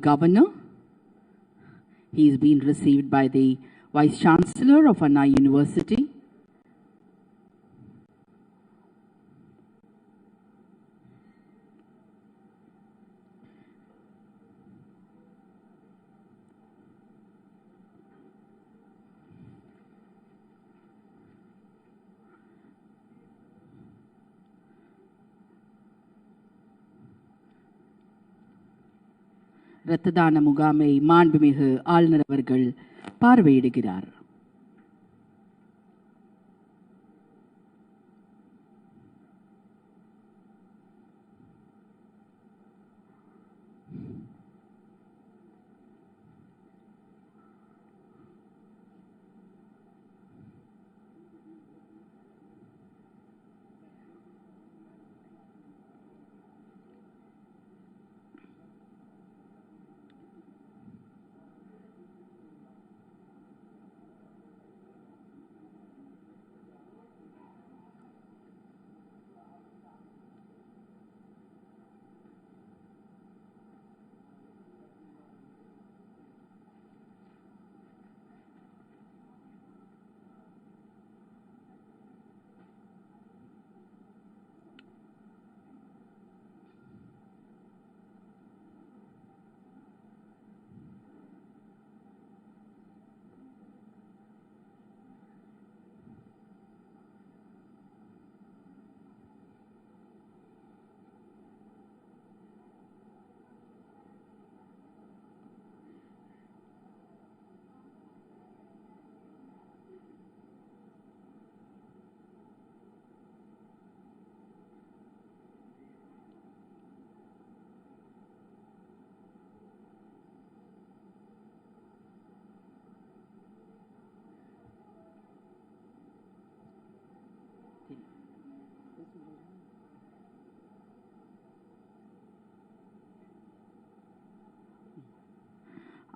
Governor. He is being received by the Vice Chancellor of Anna University. இரத்ததான முகாமை மாண்புமிகு ஆளுநர் அவர்கள் பார்வையிடுகிறார்.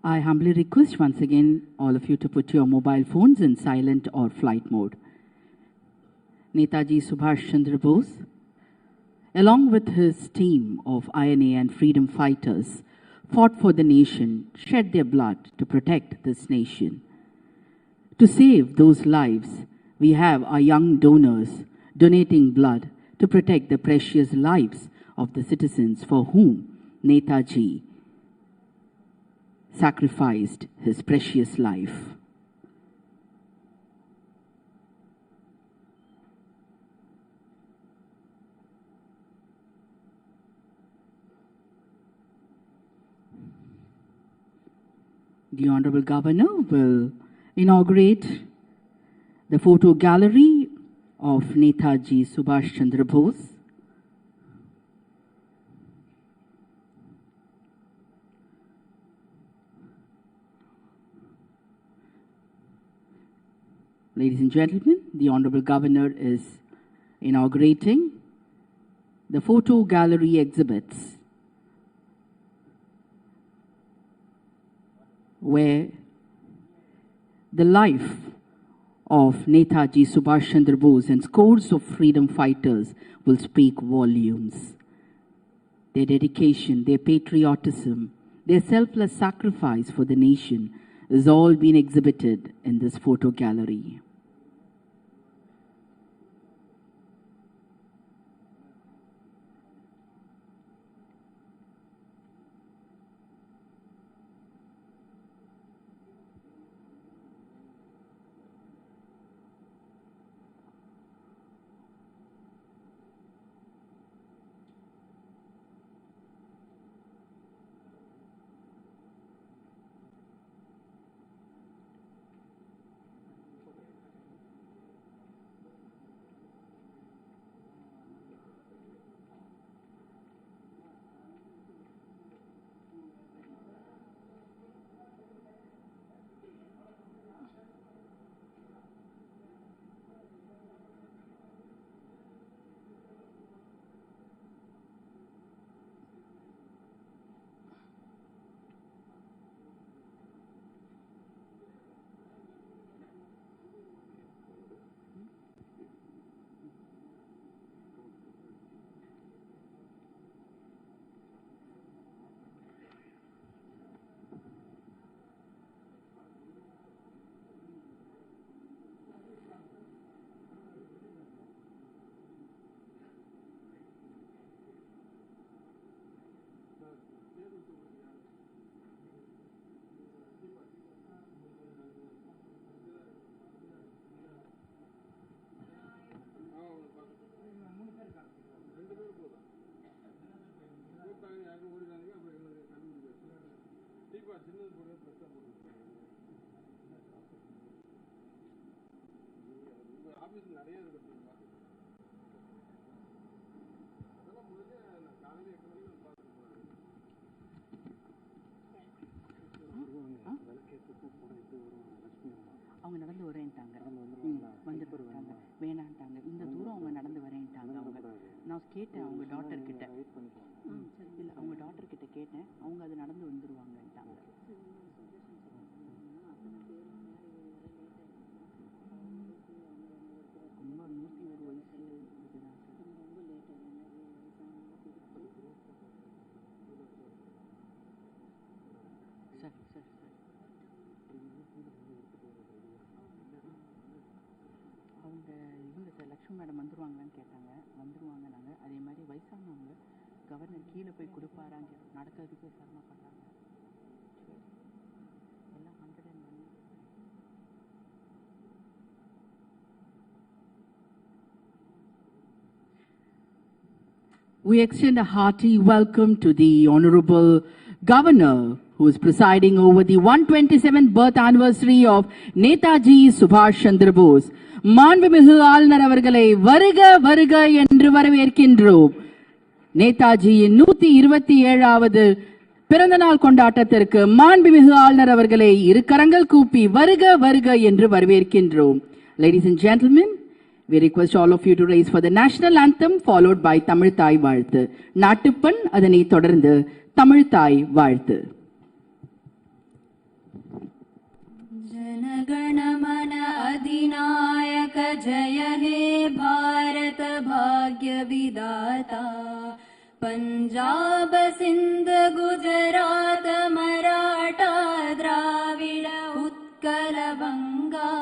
I humbly request once again all of you to put your mobile phones in silent or flight mode. Netaji Subhash Chandra Bose, along with his team of INA and freedom fighters, fought for the nation, shed their blood to protect this nation. To save those lives, we have our young donors donating blood to protect the precious lives of the citizens for whom Netaji sacrificed his precious life. The Honorable Governor will inaugurate the photo gallery of Netaji Subhash Chandra Bose. Ladies and gentlemen, the Honorable Governor is inaugurating the photo gallery exhibits where the life of Netaji Subhash Chandra Bose and scores of freedom fighters will speak volumes. Their dedication, their patriotism, their selfless sacrifice for the nation is all being exhibited in this photo gallery. அவங்க நடந்து வரேன்ட்டாங்க, வந்துட்டாங்க, வேணான்ட்டாங்க, இந்த தூரம் அவங்க நடந்து வரேன்ட்டாங்க. அவங்க நான் கேட்டேன் அவங்க டாக்டர் கிட்ட, இல்லை அவங்க டாக்டர் கிட்ட கேட்டேன், அவங்க அது நடந்து வந்துடுவாங்கன்ட்டாங்க. ரொம்ப 101 வயசு இதுதான் சார். சார் சார் அவங்க இவங்க சார் லக்ஷ்மி மேடம் வந்துடுவாங்களான்னு கேட்டாங்க. வந்துடுவாங்க. நாங்கள் அதே மாதிரி வயசானவங்க கவர்னர் கீழே போய் கொடுப்பாராங்க, நடக்கிறதுக்கே சிரமப்படுறாங்க. சரி எல்லாம் 101. We extend a hearty welcome to the Honorable Governor, who is presiding over the 127th birth anniversary of Netaji Subhash Chandra Bose. மாண்புமிகு ஆளுநர் அவர்களை வருக வருக என்று வரவேற்கின்றோம். நேதாஜியின் 127வது பிறந்த நாள் கொண்டாட்டத்திற்கு மாண்புமிகு ஆளுநர் அவர்களை இரு கரங்கள் கூப்பி வருக வருக என்று வரவேற்கின்றோம். Ladies and gentlemen, we request all of you to raise for the national anthem followed by Tamil Thai வாழ்த்து. நாட்டுப்பண், அதனை தொடர்ந்து Tamil Thai வாழ்த்து. जनगणमन अधिनायक जय हे भारत भाग्य विधाता, पंजाब सिंध गुजरात मराठा द्राविड उत्कल बंगा,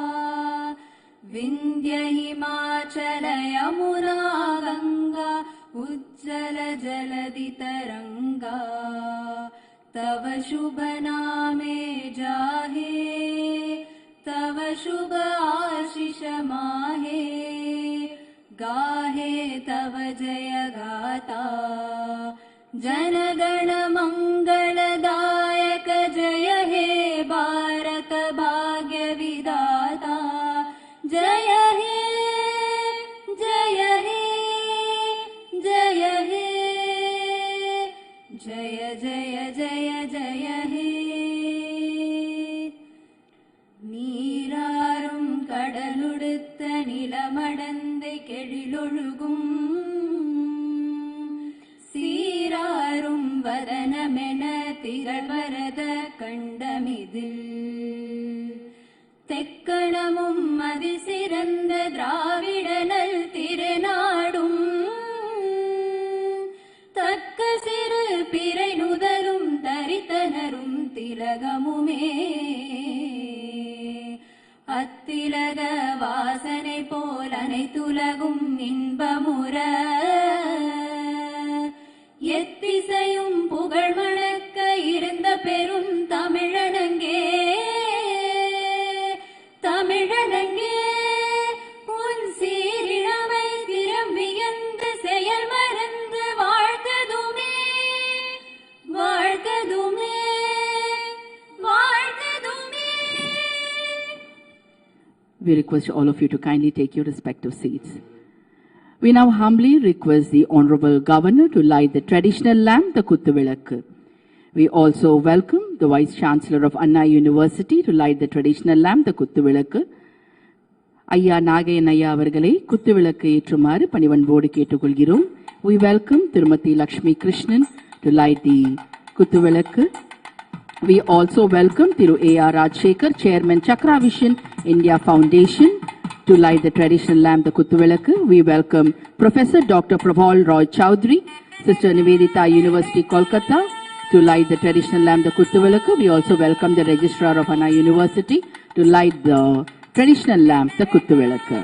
विंध्य हिमाचल यमुना गंगा उज्जल जलधि तरंगा, तव शुभ नामे जाहे तव शुभ आशीष माहे, गाहे तव जय गाथा, जनगण मंगलदायक जय हे भारत भाग्य विधाता, जय हे जय हे जय हे जय जय जय जय हे. நீராரும் கடலுடுத்த நிலமடந்தை கெழிலொழுகும், சீராரும் வதனமென திகழ்வரத கண்டமிதில், தெக்கணமும் அதிசிறந்த திராவிடனல் திருநாடும், தக்க சிறு பிறை நுதலும் தரித்தனரும் திலகமுமே, அத்திலக வாசனை போல் அனைத்துலகும் இன்பமுற, எத்திசையும் புகழ் மணக்க இருந்த பெரும் தமிழனங்கே தமிழனங்கே, உன் சீரிழமை திரும்பியந்து செயல் மறந்து வாழ்த்ததுமே வாழ்த்ததுமே வாழ்த்ததுமே. We request all of you to kindly take your respective seats. We now humbly request the Honorable Governor to light the traditional lamp, the Kuttuvilakku. We also welcome the Vice Chancellor of Anna University to light the traditional lamp, the Kuttuvilakku. ஐயா நாகையன் ஐயா அவர்களை குத்துவிளக்கு ஏற்றுமாறு பணிவன்போடு கேட்டுக்கொள்கிறோம். We welcome திருமதி Lakshmi Krishnan to light the குத்துவிளக்கு. We also welcome Thiru A.R. Rajshekhar, Chairman Chakra Vision India Foundation, to light the traditional lamp, the Kuttuvilakku. We welcome Professor Dr. Prabhal Roy Chowdhury, Sister Nivedita, University, Kolkata, to light the traditional lamp, the Kuttuvilakku. We also welcome the Registrar of Anna University to light the traditional lamp, the Kuttuvilakku.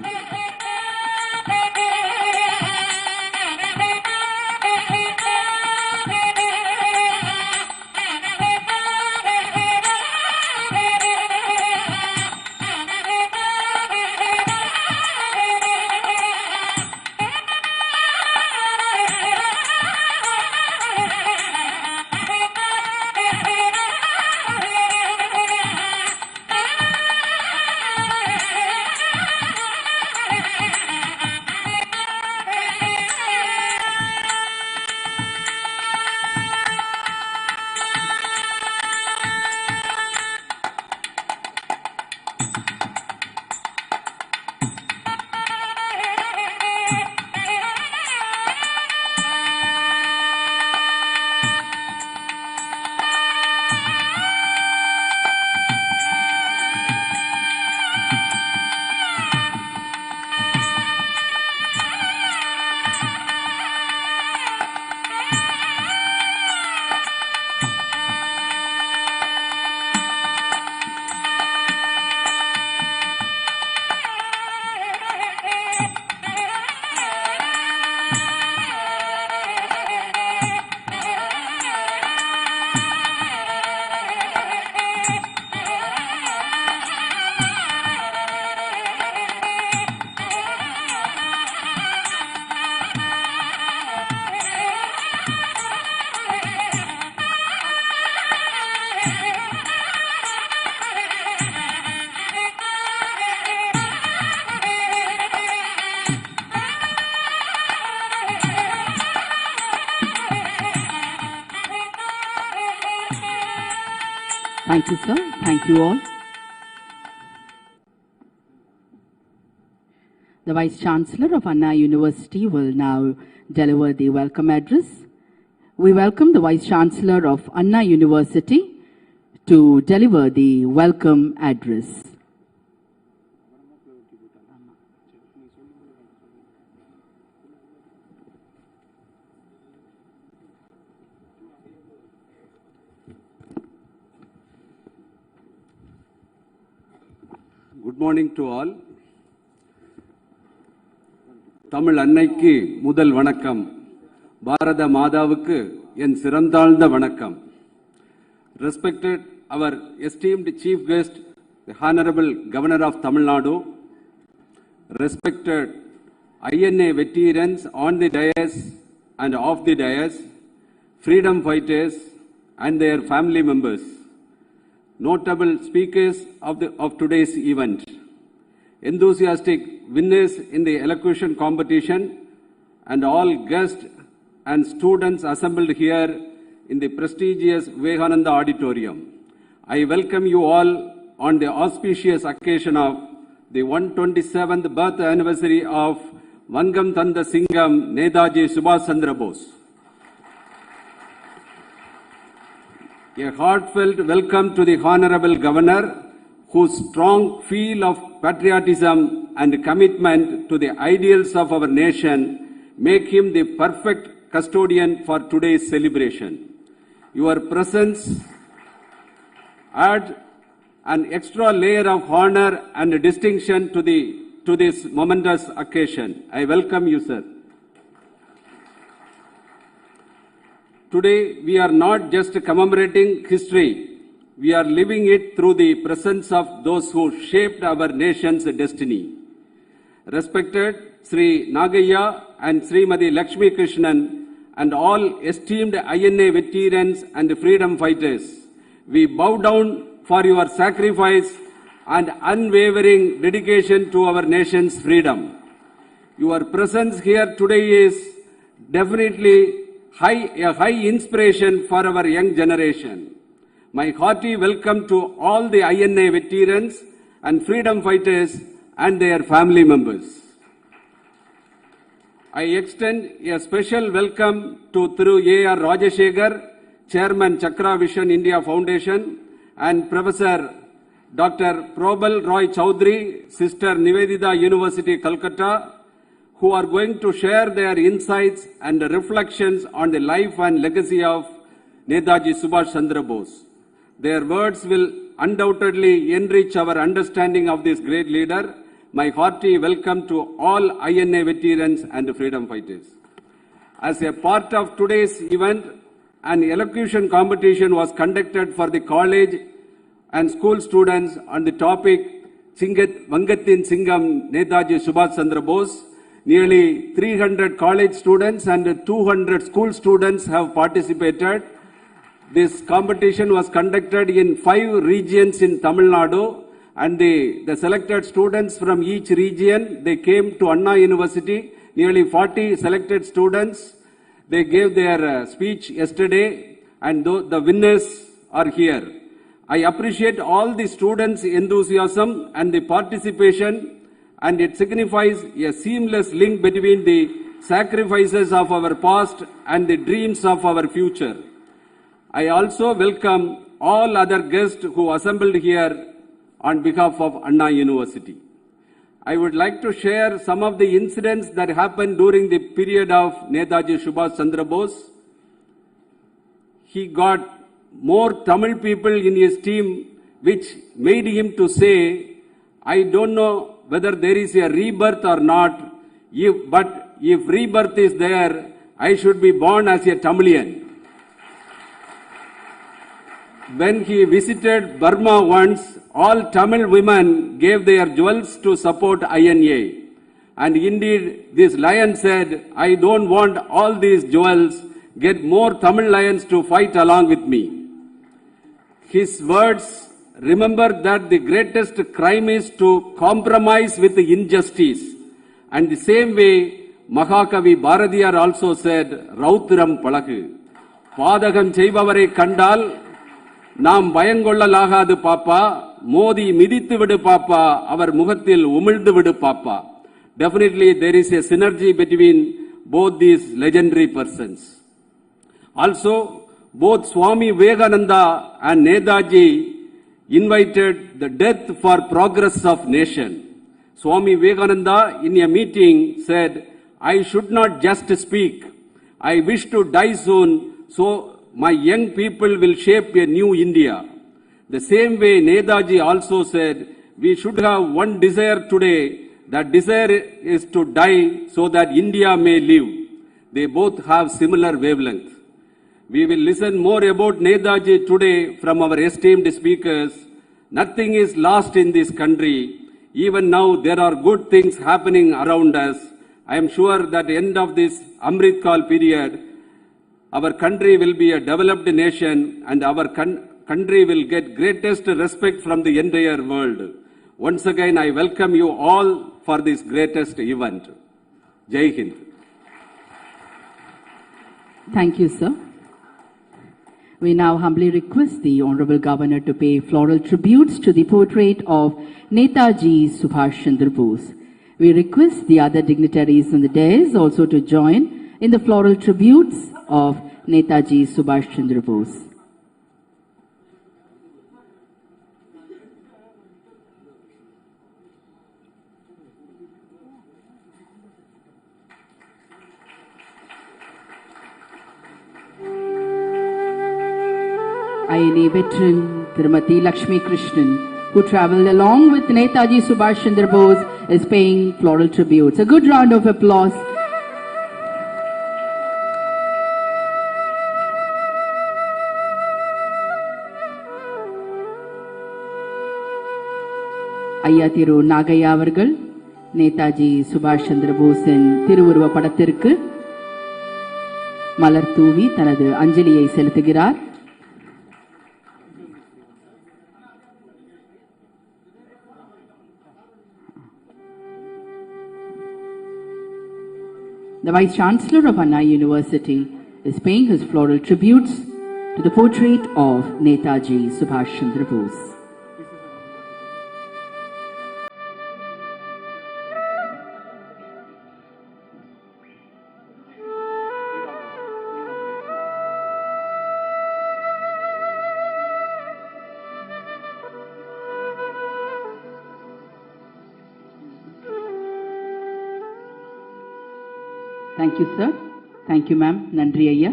Thank you, sir. Thank you all. The Vice Chancellor of Anna University will now deliver the welcome address. We welcome the Vice Chancellor of Anna University to deliver the welcome address. Good morning to all. Tamil அன்னைக்கு முதல் வணக்கம். பாரத மாதாவுக்கு என் சிறந்தாழ்ந்த வணக்கம். Respected our esteemed chief guest, the Honorable Governor of Tamil Nadu, respected INA veterans on the dais and off the dais, freedom fighters and their family members, notable speakers of today's event, enthusiastic winners in the elocution competition, and all guests and students assembled here in the prestigious Vivekananda Auditorium. I welcome you all on the auspicious occasion of the 127th birth anniversary of Vangam Thanda Singam Netaji Subhash Chandra Bose. A heartfelt welcome to the Honorable Governor, whose strong feel of patriotism and commitment to the ideals of our nation make him the perfect custodian for today's celebration. Your presence adds an extra layer of honor and distinction to this momentous occasion. I welcome you, sir. Today, we are not just commemorating history. We are living it through the presence of those who shaped our nation's destiny. Respected Sri Nagaya and Srimati Lakshmi Krishnan and all esteemed INA veterans and freedom fighters, we bow down for your sacrifice and unwavering dedication to our nation's freedom. Your presence here today is definitely a high inspiration for our young generation. My hearty welcome to all the INA veterans and freedom fighters and their family members. I extend a special welcome to Thiru A.R. Rajashekhar, Chairman Chakra Vision India Foundation, and Professor Dr. Probal Roy Chowdhury, Sister Nivedita University, Calcutta, who are going to share their insights and reflections on the life and legacy of Netaji Subhash Chandra Bose. Their words will undoubtedly enrich our understanding of this great leader. My hearty welcome to all INA veterans and freedom fighters. As a part of today's event, an elocution competition was conducted for the college and school students on the topic Vangathin Singam Netaji Subhash Chandra Bose. Nearly 300 college students and 200 school students have participated. This competition was conducted in 5 regions in Tamil Nadu, and the selected students from each region, they came to Anna University. Nearly 40 selected students, they gave their speech yesterday, and the winners are here. I appreciate all the students' enthusiasm and the participation, and it signifies a seamless link between the sacrifices of our past and the dreams of our future. I also welcome all other guests who assembled here on behalf of Anna University. I would like to share some of the incidents that happened during the period of Netaji Subhash Chandra Bose. He got more Tamil people in his team, which made him to say, I don't know whether there is a rebirth or not, but if rebirth is there, I should be born as a Tamilian. When he visited Burma once, all Tamil women gave their jewels to support INA. And indeed, this lion said, I don't want all these jewels, get more Tamil lions to fight along with me. His words, remember that the greatest crime is to compromise with the injustice. And the same way, Mahakavi Bharadiyar also said, Rauthiram Palaku. Padagam Cheivavare Kandal, நாம் பயங்கொள்ளலாகாது பாப்பா, மோதி மிதித்து விடு பாப்பா, அவர் முகத்தில் உமிழ்ந்து விடு பாப்பா. Definitely there is a synergy between both these legendary persons. Also, both Swami Vivekananda and Netaji invited the death for progress of nation. Swami Vivekananda in a meeting said, I should not just speak. I wish to die soon so my young people will shape a new India. The same way Netaji also said, we should have one desire today. That desire is to die so that India may live. They both have similar wavelength. We will listen more about Netaji today from our esteemed speakers. Nothing is lost in this country. Even now there are good things happening around us. I am sure that at the end of this Amrit Kal period, our country will be a developed nation and our country will get greatest respect from the entire world. Once again, I welcome you all for this greatest event. Jai Hind. Thank you, sir. We now humbly request the Honorable Governor to pay floral tributes to the portrait of Netaji Subhash Chandra Bose. We request the other dignitaries on the dais also to join in the floral tributes of Netaji Subhash Chandra Bose. INA veteran Tirumati Lakshmi Krishnan, who travelled along with Netaji Subhash Chandra Bose, is paying floral tributes. A good round of applause. ஐயா திரு நாகையா அவர்கள் நேதாஜி சுபாஷ் சந்திர போஸின் திருவுருவ படத்திற்கு மலர் தூவி தனது அஞ்சலியை செலுத்துகிறார். The Vice Chancellor of Anna University is paying his floral tributes to the portrait of Netaji Subhash Chandra Bose. Thank you, sir. Thank you, ma'am. Nandri Ayya.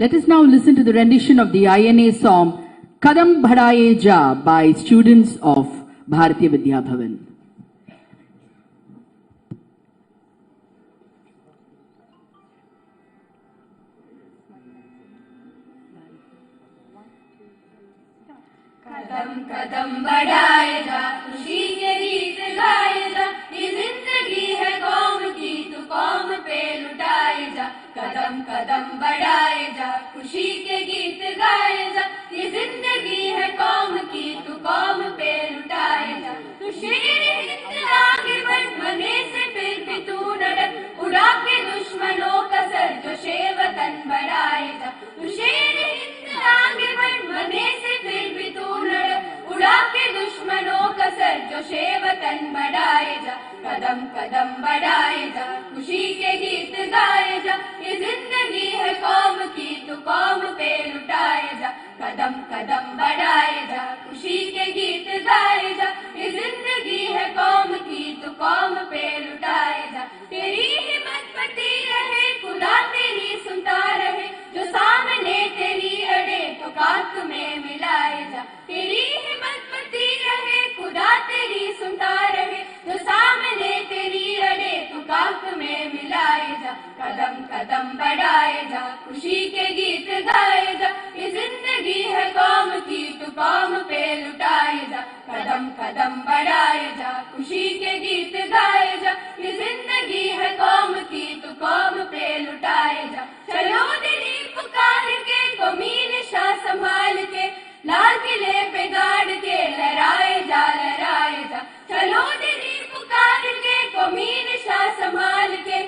Let us now listen to the rendition of the INA song Kadam Bhadaye Ja by students of Bharatiya Vidya Bhavan. कदम कदम बढ़ाए जा, खुशी के गीत गाए जा, ये जिंदगी है कौम की, तू कौम पे लुटाए जा। कदम कदम बढ़ाए जा, खुशी के गीत गाए जा, ये जिंदगी है कौम की, तू कौम पे लुटाए जा। तू शेर हिंद आगे बढ़, मने से फिर भी तू न डर, उड़ा के दुश्मनों का सर, जो शेर वतन बढ़ाए जा। तू शेर हिंद आगे बढ़, मने से फिर भी तू न डर, उड़ा के दुश्मनों का सर, जो शेर वतन बढ़ाए जा। कदम कदम बढ़ाए जा, खुशी के गीत गाए जा, ये जिंदगी है कौम की, तू कौम पे लुटाए जा। कदम कदम बढ़ाए जा, खुशी के गीत गाए जा, ये जिंदगी है कौम की, तू कौम पे लुटाए जा। तेरी हिम्मत बढ़ती रहे, खुदा तेरी सुनता रहे, जो सामने तेरी अड़े तो काक में मिलाए जा। तेरी हिम्मत बढ़ती रहे, खुदा तेरी सुनता रहे, जो सामने तेरी अड़े तो काक में मिलाए जा। कदम कदम बढ़ाए जा, खुशी के गीत गाए जा, ये जिंदगी है कौम की, तू कौम पे लुटाए जा। कदम कदम बढ़ाए जा, खुशी के गीत गाए जा, ये जिंदगी है कौम की, तू कौम पे लुटाए जा। चलो दिली पुकार के, कौमीन शाह संभाल के, लाल किले पे गाड़ के, लहराए जा लहराए जा। चलो दिली पुकार के, कौमीन शाह संभाल के,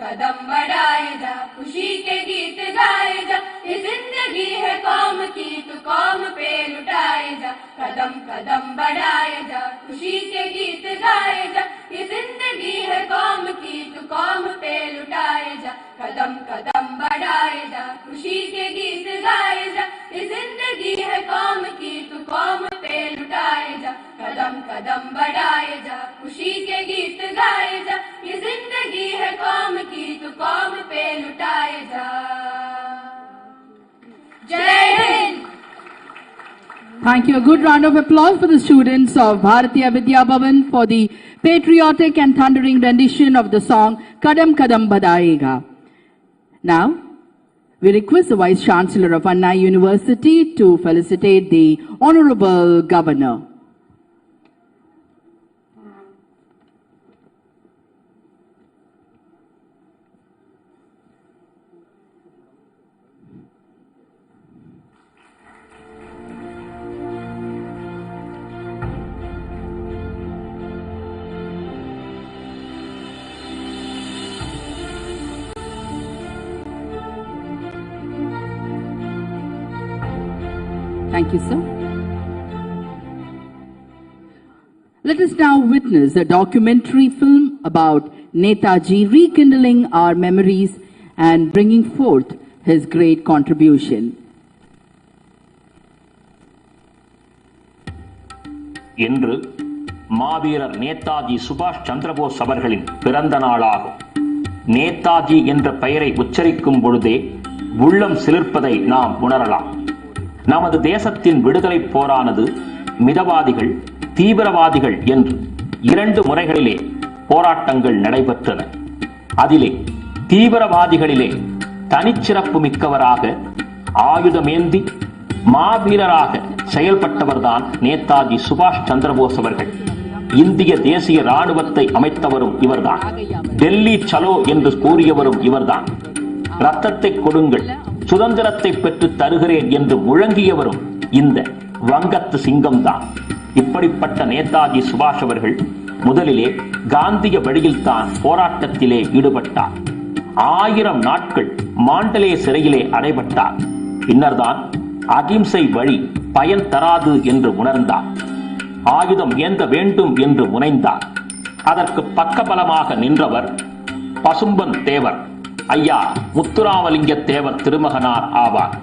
कदम बढ़ाए जा, खुशी के गीत गाए जा, ये जिंदगी है कौम की तू कौम पे लुटाए जा, कदम कदम बढ़ाए जा, खुशी के गीत गाए जा, ये जिंदगी है कौम की तू कौम पे लुटाए जा, कदम कदम बढ़ाए जा, खुशी के गीत गाए जा, ये जिंदगी है कौम की तू कौम पे लुटाए जा, कदम कदम बढ़ाए जा, खुशी के गीत गाए जा, ये जिंदगी है कौम की तू कौम पे लुटाए जा। जय Hind. Thank you. A good round of applause for the students of Bharatiya Vidya Bhavan for the patriotic and thundering rendition of the song Kadam Kadam Badayega. Now, we request the Vice Chancellor of Anna University to felicitate the Honorable Governor. Thank you, sir. Let us now witness a documentary film about Netaji rekindling our memories and bringing forth his great contribution. இன்று மாவீரர் நேதாஜி சுபாஷ் சந்திரபோஸ் அவர்களின் பிறந்த நாளாகும். நேதாஜி என்ற பெயரை உச்சரிக்கும் பொழுதே உள்ளம் சிலிர்ப்பதை நாம் உணரலாம். நமது தேசத்தின் விடுதலை போரானது மிதவாதிகள், தீவிரவாதிகள் என்று 2 முறைகளிலே போராட்டங்கள் நடைபெற்றன. அதிலே தீவிரவாதிகளிலே தனிச்சிறப்பு மிக்கவராக, ஆயுதமேந்தி மாவீரராக செயல்பட்டவர்தான் நேதாஜி சுபாஷ் சந்திரபோஸ் அவர்கள். இந்திய தேசிய ராணுவத்தை அமைத்தவரும் இவர்தான். டெல்லி சலோ என்று கூறியவரும் இவர்தான். ரத்தத்தை கொடுங்கள், சுதந்திரத்தை பெற்று தருகிறேன் என்று முழங்கியவரும் இந்த வங்கத்து சிங்கம்தான். இப்படிப்பட்ட நேதாஜி சுபாஷ் அவர்கள் முதலிலே காந்திய வழியில் தான் போராட்டத்திலே ஈடுபட்டார். 1000 நாட்கள் மாண்டலே சிறையிலே அடைபட்டார். பின்னர்தான் அகிம்சை வழி பயன் தராது என்று உணர்ந்தார். ஆயுதம் ஏந்த வேண்டும் என்று முனைந்தார். அதற்கு பக்கபலமாக நின்றவர் பசும்பன் தேவர், ஐயா முத்துராமலிங்க தேவர் திருமகனார் ஆவார்.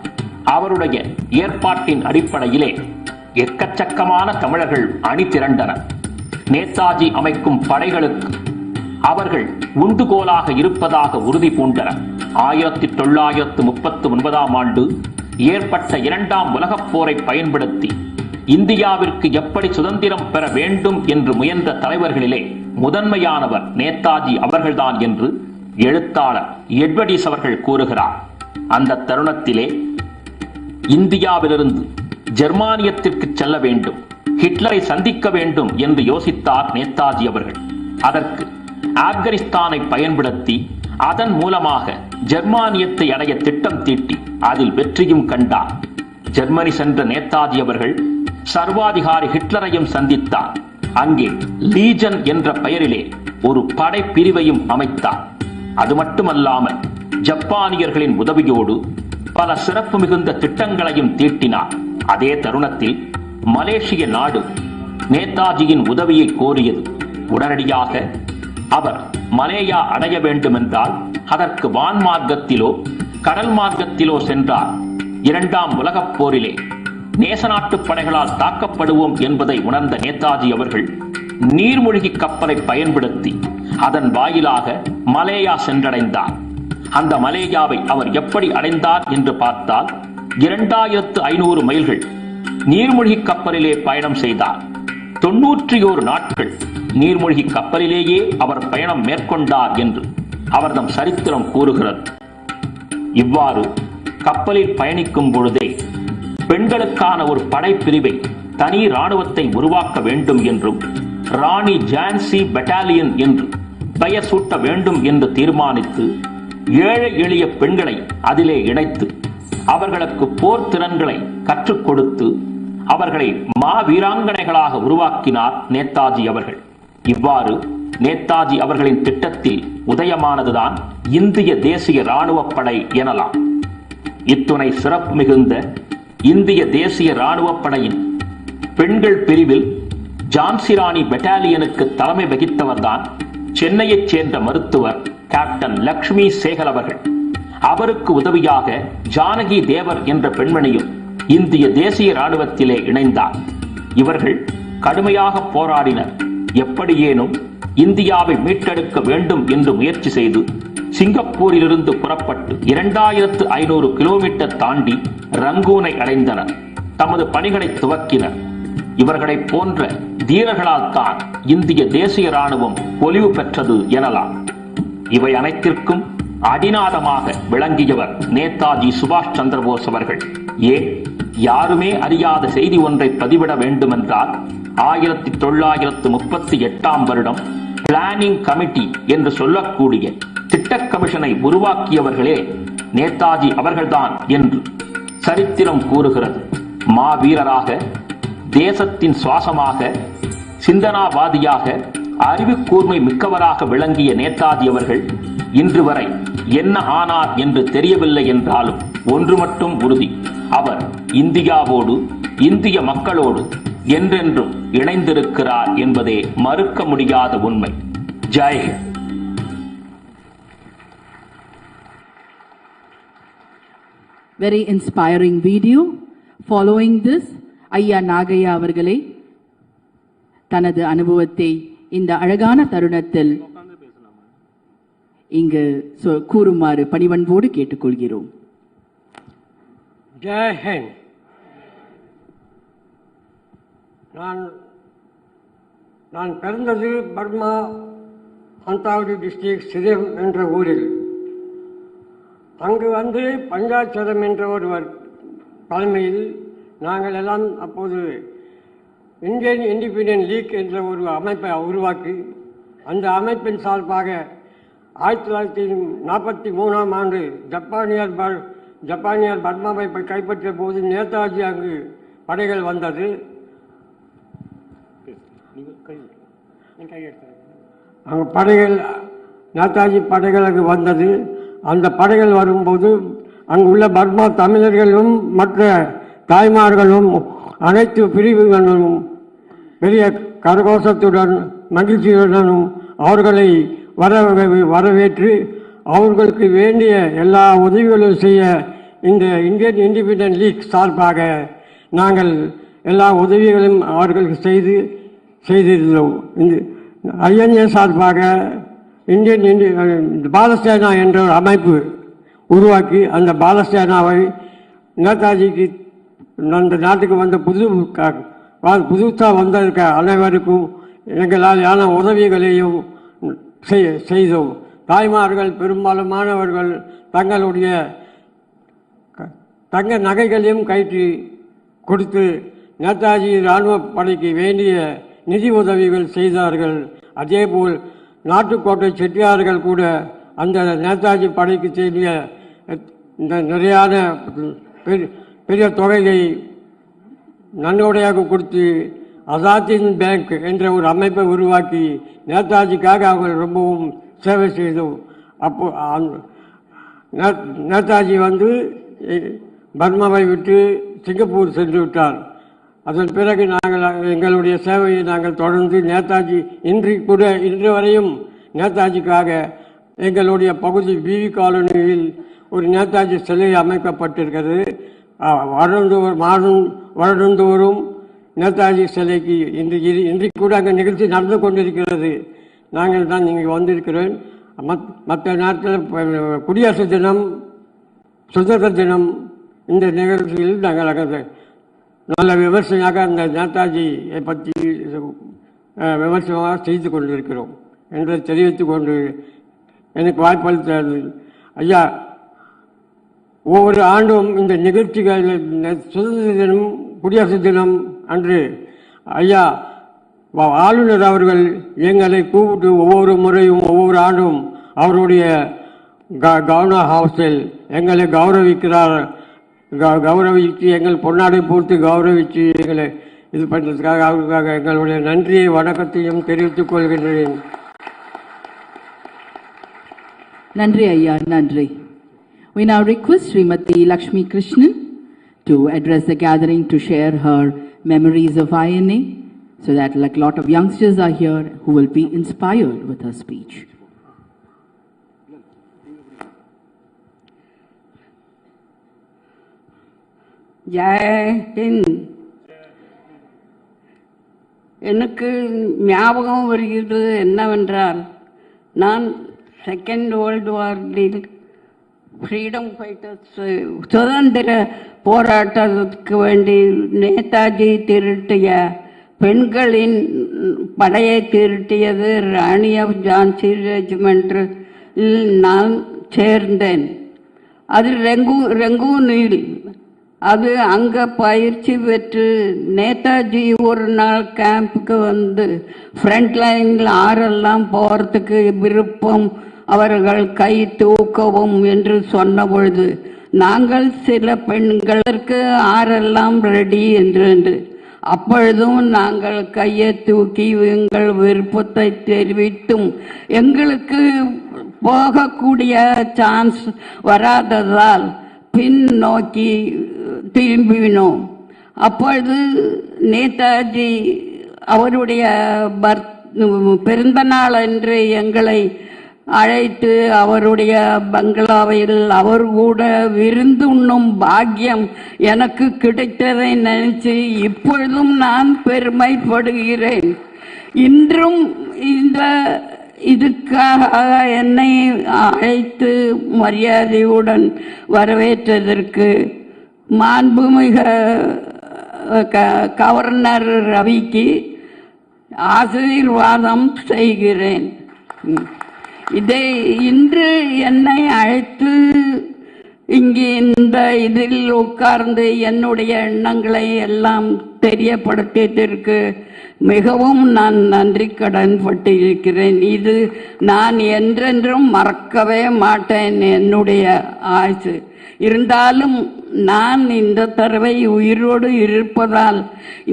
அவருடைய ஏற்பாட்டின் அடிப்படையிலே எக்கச்சக்கமான தமிழர்கள் அணி திரண்டனர். நேதாஜி அமைக்கும் படைகளுக்கு அவர்கள் உண்டுகோலாக இருப்பதாக உறுதி பூண்டனர். 1939ஆம் ஆண்டு ஏற்பட்ட 2ஆம் உலகப் போரை பயன்படுத்தி இந்தியாவிற்கு எப்படி சுதந்திரம் பெற வேண்டும் என்று முயன்ற தலைவர்களிலே முதன்மையானவர் நேதாஜி அவர்கள்தான் என்று எழுத்தாளர் எட்வர்டிஸ் அவர்கள் கூறுகிறார். அந்த தருணத்திலே இந்தியாவிலிருந்து ஜெர்மானியத்திற்கு செல்ல வேண்டும், ஹிட்லரை சந்திக்க வேண்டும் என்று யோசித்தார் நேதாஜி அவர்கள். அதற்கு ஆப்கானிஸ்தானை பயன்படுத்தி அதன் மூலமாக ஜெர்மானியத்தை அடைய திட்டம் தீட்டி அதில் வெற்றியும் கண்டார். ஜெர்மனி சென்ற நேதாஜி அவர்கள் சர்வாதிகாரி ஹிட்லரையும் சந்தித்தார். அங்கே லீஜன் என்ற பெயரிலே ஒரு படை பிரிவையும் அமைத்தார். அது மட்டுமல்லாமல் ஜப்பானியர்களின் உதவியோடு பல சிறப்பு மிகுந்த திட்டங்களையும் தீட்டினார். அதே தருணத்தில் மலேசிய நாடு நேதாஜியின் உதவியை கோரியது. உடனடியாக அவர் மலேயா அடைய வேண்டுமென்றால் அதற்கு வான் மார்க்கத்திலோ கடல் மார்க்கத்திலோ சென்றார். 2ஆம் உலகப் போரிலே நேச நாட்டு படைகளால் தாக்கப்படுவோம் என்பதை உணர்ந்த நேதாஜி அவர்கள் நீர்மூழ்கி கப்பலை பயன்படுத்தி அதன் வாயிலாக மலேயா சென்றடைந்தார். அந்த மலேயாவை அவர் எப்படி அடைந்தார் என்று பார்த்தால் 2500 மைல்கள் நீர்மூழ்கி கப்பலிலே பயணம் செய்தார். 91 நாட்கள் நீர்மூழ்கி கப்பலிலேயே அவர் பயணம் மேற்கொண்டார் என்று அவர்தம் சரித்திரம் கூறுகிறது. இவ்வாறு கப்பலில் பயணிக்கும் பொழுதே பெண்களுக்கான ஒரு படைப்பிரிவை, தனி இராணுவத்தை உருவாக்க வேண்டும் என்றும் ராணி ஜான்சி பெட்டாலியன் என்று பெயர் சூட்ட வேண்டும் என்று தீர்மானித்து ஏழை எளிய பெண்களை அதிலே இணைத்து அவர்களுக்கு போர் திறன்களை கற்றுக் கொடுத்து அவர்களை மாவீராங்கனைகளாக உருவாக்கினார் நேதாஜி அவர்கள். இவ்வாறு நேதாஜி அவர்களின் திட்டத்தில் உதயமானதுதான் இந்திய தேசிய இராணுவப் படை எனலாம். இத்துணை சிறப்பு மிகுந்த இந்திய தேசிய இராணுவப் படையின் பெண்கள் பிரிவில் ஜான்சி ராணி பெட்டாலியனுக்கு தலைமை வகித்தவர்தான் சென்னையைச் சேர்ந்த மருத்துவர் கேப்டன் லக்ஷ்மி சேகல் அவர்கள். அவருக்கு உதவியாக ஜானகி தேவர் என்ற பெண்மணியும் இந்திய தேசிய இராணுவத்திலே இணைந்தார். இவர்கள் கடுமையாக போராடினர். எப்படியேனும் இந்தியாவை மீட்டெடுக்க வேண்டும் என்று முயற்சி செய்து சிங்கப்பூரிலிருந்து புறப்பட்டு 2500 கிலோமீட்டர் தாண்டி ரங்கூனை அடைந்தனர். தமது பணிகளை துவக்கினர். இவர்களைப் போன்ற தீரர்களால் தான் இந்திய தேசிய இராணுவம் பொலிவு பெற்றது எனலாம். இவை அனைத்திற்கும் அடிநாதமாக விளங்கியவர் நேதாஜி சுபாஷ் சந்திரபோஸ் அவர்கள். ஏன் யாருமே அறியாத செய்தி ஒன்றை பதிவிட வேண்டுமென்றால் 1938 வருடம் பிளானிங் கமிட்டி என்று சொல்லக்கூடிய திட்ட கமிஷனை உருவாக்கியவர்களே நேதாஜி அவர்கள்தான் என்று சரித்திரம் கூறுகிறது. மாவீரராக, தேசத்தின் சுவாசமாக, சிந்தனாவாதியாக, அறிவு கூர்மை மிக்கவராக விளங்கிய நேதாஜி அவர்கள் இன்று வரை என்ன ஆனார் என்று தெரியவில்லை என்றாலும் ஒன்று மட்டும் உறுதி, அவர் இந்தியாவோடு, இந்திய மக்களோடு என்றென்றும் இணைந்திருக்கிறார் என்பதே மறுக்க முடியாத உண்மை. Jai Hind. Very inspiring video. Following this, ஐயா நாகையா அவர்களே தனது அனுபவத்தை இந்த அழகான தருணத்தில் இங்கு கூறுமாறு பணிவன்போடு கேட்டுக்கொள்கிறோம். ஜெய் ஹிந்த். நான் பிறந்தது பர்மா அந்தாவடி டிஸ்ட்ரிக்ட் சிதம் என்ற ஊரில். அங்கு வந்து பஞ்சாட்சரம் என்ற ஒருவர் தலைமையில் நாங்கள் எல்லாம் அப்போது இந்தியன் இண்டிபெண்டன்ட் லீக் என்ற ஒரு அமைப்பை உருவாக்கி அந்த அமைப்பின் சார்பாக 1943 ஆண்டு ஜப்பானியர் பர்மாவை கைப்பற்றிய போது நேதாஜி அங்கு படைகள் வந்தது. அங்கு படைகள், நேதாஜி படைகள் அங்கு வந்தது. அந்த படைகள் வரும்போது அங்கு உள்ள பர்மா தமிழர்களும் மற்ற தாய்மார்களும் அனைத்து பிரிவுகளும் பெரிய கரகோஷத்துடன் மகிழ்ச்சியுடனும் அவர்களை வரவேற்று அவர்களுக்கு வேண்டிய எல்லா உதவிகளும் செய்ய இந்த இந்தியன் இண்டிபெண்டன்ட் லீக் சார்பாக நாங்கள் எல்லா உதவிகளும் அவர்களுக்கு செய்திருந்தோம். ஐஎன்ஏ சார்பாக இந்தியன் பாலசேனா என்ற ஒரு அமைப்பு உருவாக்கி அந்த பாலசேனாவை நேதாஜிக்கு அந்த நாட்டுக்கு வந்த புதுசாக வந்திருக்க அனைவருக்கும் எங்களால் உதவிகளையும் செய்தோம். தாய்மார்கள் பெரும்பாலும் மாணவர்கள் தங்களுடைய தங்க நகைகளையும் கயிற்றி கொடுத்து நேதாஜி இராணுவ படைக்கு வேண்டிய நிதி உதவிகள் செய்தார்கள். அதேபோல் நாட்டுக்கோட்டை செட்டியார்கள் கூட அந்த நேதாஜி படைக்கு செய்ய இந்த நிறையான பெரிய தொகையை நன்கொடையாக கொடுத்து அசாத்தின் பேங்க் என்ற ஒரு அமைப்பை உருவாக்கி நேதாஜிக்காக அவர்கள் ரொம்பவும் சேவை செய்தோம். அப்போ நேதாஜி வந்து பர்மாவை விட்டு சிங்கப்பூர் சென்று விட்டார். அதன் பிறகு நாங்கள் எங்களுடைய சேவையை நாங்கள் தொடர்ந்து நேதாஜி இன்று வரையும் நேதாஜிக்காக எங்களுடைய பகுதி பிவி காலனியில் ஒரு நேதாஜி சிலை அமைக்கப்பட்டிருக்கிறது. வருடந்தோறும் நேதாஜி சிலைக்கு இன்றைக்கு கூட அங்கே நிகழ்ச்சி நடந்து கொண்டிருக்கிறது. நாங்கள் தான் இங்கே வந்திருக்கிறேன். மற்ற நாட்டில் குடியரசு தினம், சுதந்திர தினம் இந்த நிகழ்ச்சியில் நாங்கள் நல்ல விமர்சனையாக அந்த நேதாஜியை பற்றி விமர்சனமாக செய்து கொண்டிருக்கிறோம் என்று தெரிவித்துக் கொண்டு எனக்கு வாய்ப்பளித்தது. ஐயா, ஒவ்வொரு ஆண்டும் இந்த நிகழ்ச்சிகள் சுதந்திர தினம், குடியரசு தினம் அன்று ஐயா ஆளுநர் அவர்கள் எங்களை கூப்பிட்டு ஒவ்வொரு முறையும் ஒவ்வொரு ஆண்டும் அவருடைய கவர்னர் ஹவுஸில் எங்களை கௌரவித்து எங்கள் பொன்னாடை போட்டு கௌரவித்து எங்களை இது பண்ணுறதுக்காக அவருக்காக எங்களுடைய நன்றியை வணக்கத்தையும் தெரிவித்துக் கொள்கின்றேன். Nandri Ayya, Nandri. We now request Srimati Lakshmi Krishnan to address the gathering to share her memories of INA, so that like a lot of youngsters are here who will be inspired with her speech. Jai Hind. எனக்கு ஞாபகம் வருகிறது என்னவென்றால், நான் second world வாரில் freedom fighters சுதந்திர போராட்டத்துக்கு வேண்டி நேதாஜி திரட்டிய பெண்களின் படையை திரட்டியது ராணி ஆஃப் ஜான்சி ரெஜிமெண்டில் நான் சேர்ந்தேன். அது ரெங்கூனில் அது அங்கே பயிற்சி பெற்று நேதாஜி ஒரு நாள் கேம்புக்கு வந்து ஃப்ரண்ட் லைனில் ஆரெல்லாம் போகிறதுக்கு விருப்பம், அவர்கள் கை தூக்கவும் என்று சொன்ன பொழுது நாங்கள் சில பெண்களுக்கு ஆரெல்லாம் ரெடி என்று அப்பொழுதும் நாங்கள் கையை தூக்கி எங்கள் விருப்பத்தை தெரிவித்தும் எங்களுக்கு போகக்கூடிய சான்ஸ் வராததால் பின் நோக்கி திரும்பினோம். அப்பொழுது நேதாஜி அவருடைய பிறந்த நாள் என்று எங்களை அழைத்து அவருடைய பங்களாவில் அவர் கூட விருந்துண்ணும் பாக்கியம் எனக்கு கிடைத்ததை நினைச்சு இப்பொழுதும் நான் பெருமைப்படுகிறேன். இன்றும் இந்த இதுக்காக என்னை அழைத்து மரியாதையுடன் வரவேற்றதற்கு மாண்புமிகு கவர்னர் ரவிக்கு ஆசீர்வாதம் செய்கிறேன். இதை இன்று என்னை அழைத்து இங்கே இந்த இதில் உட்கார்ந்து என்னுடைய எண்ணங்களை எல்லாம் தெரியப்படுத்தியதற்கு மிகவும் நான் நன்றி கடன் பட்டிருக்கிறேன். இது நான் என்றென்றும் மறக்கவே மாட்டேன் என்னுடைய ஆசை. இருந்தாலும் நான் இந்த தடவை உயிரோடு இருப்பதால்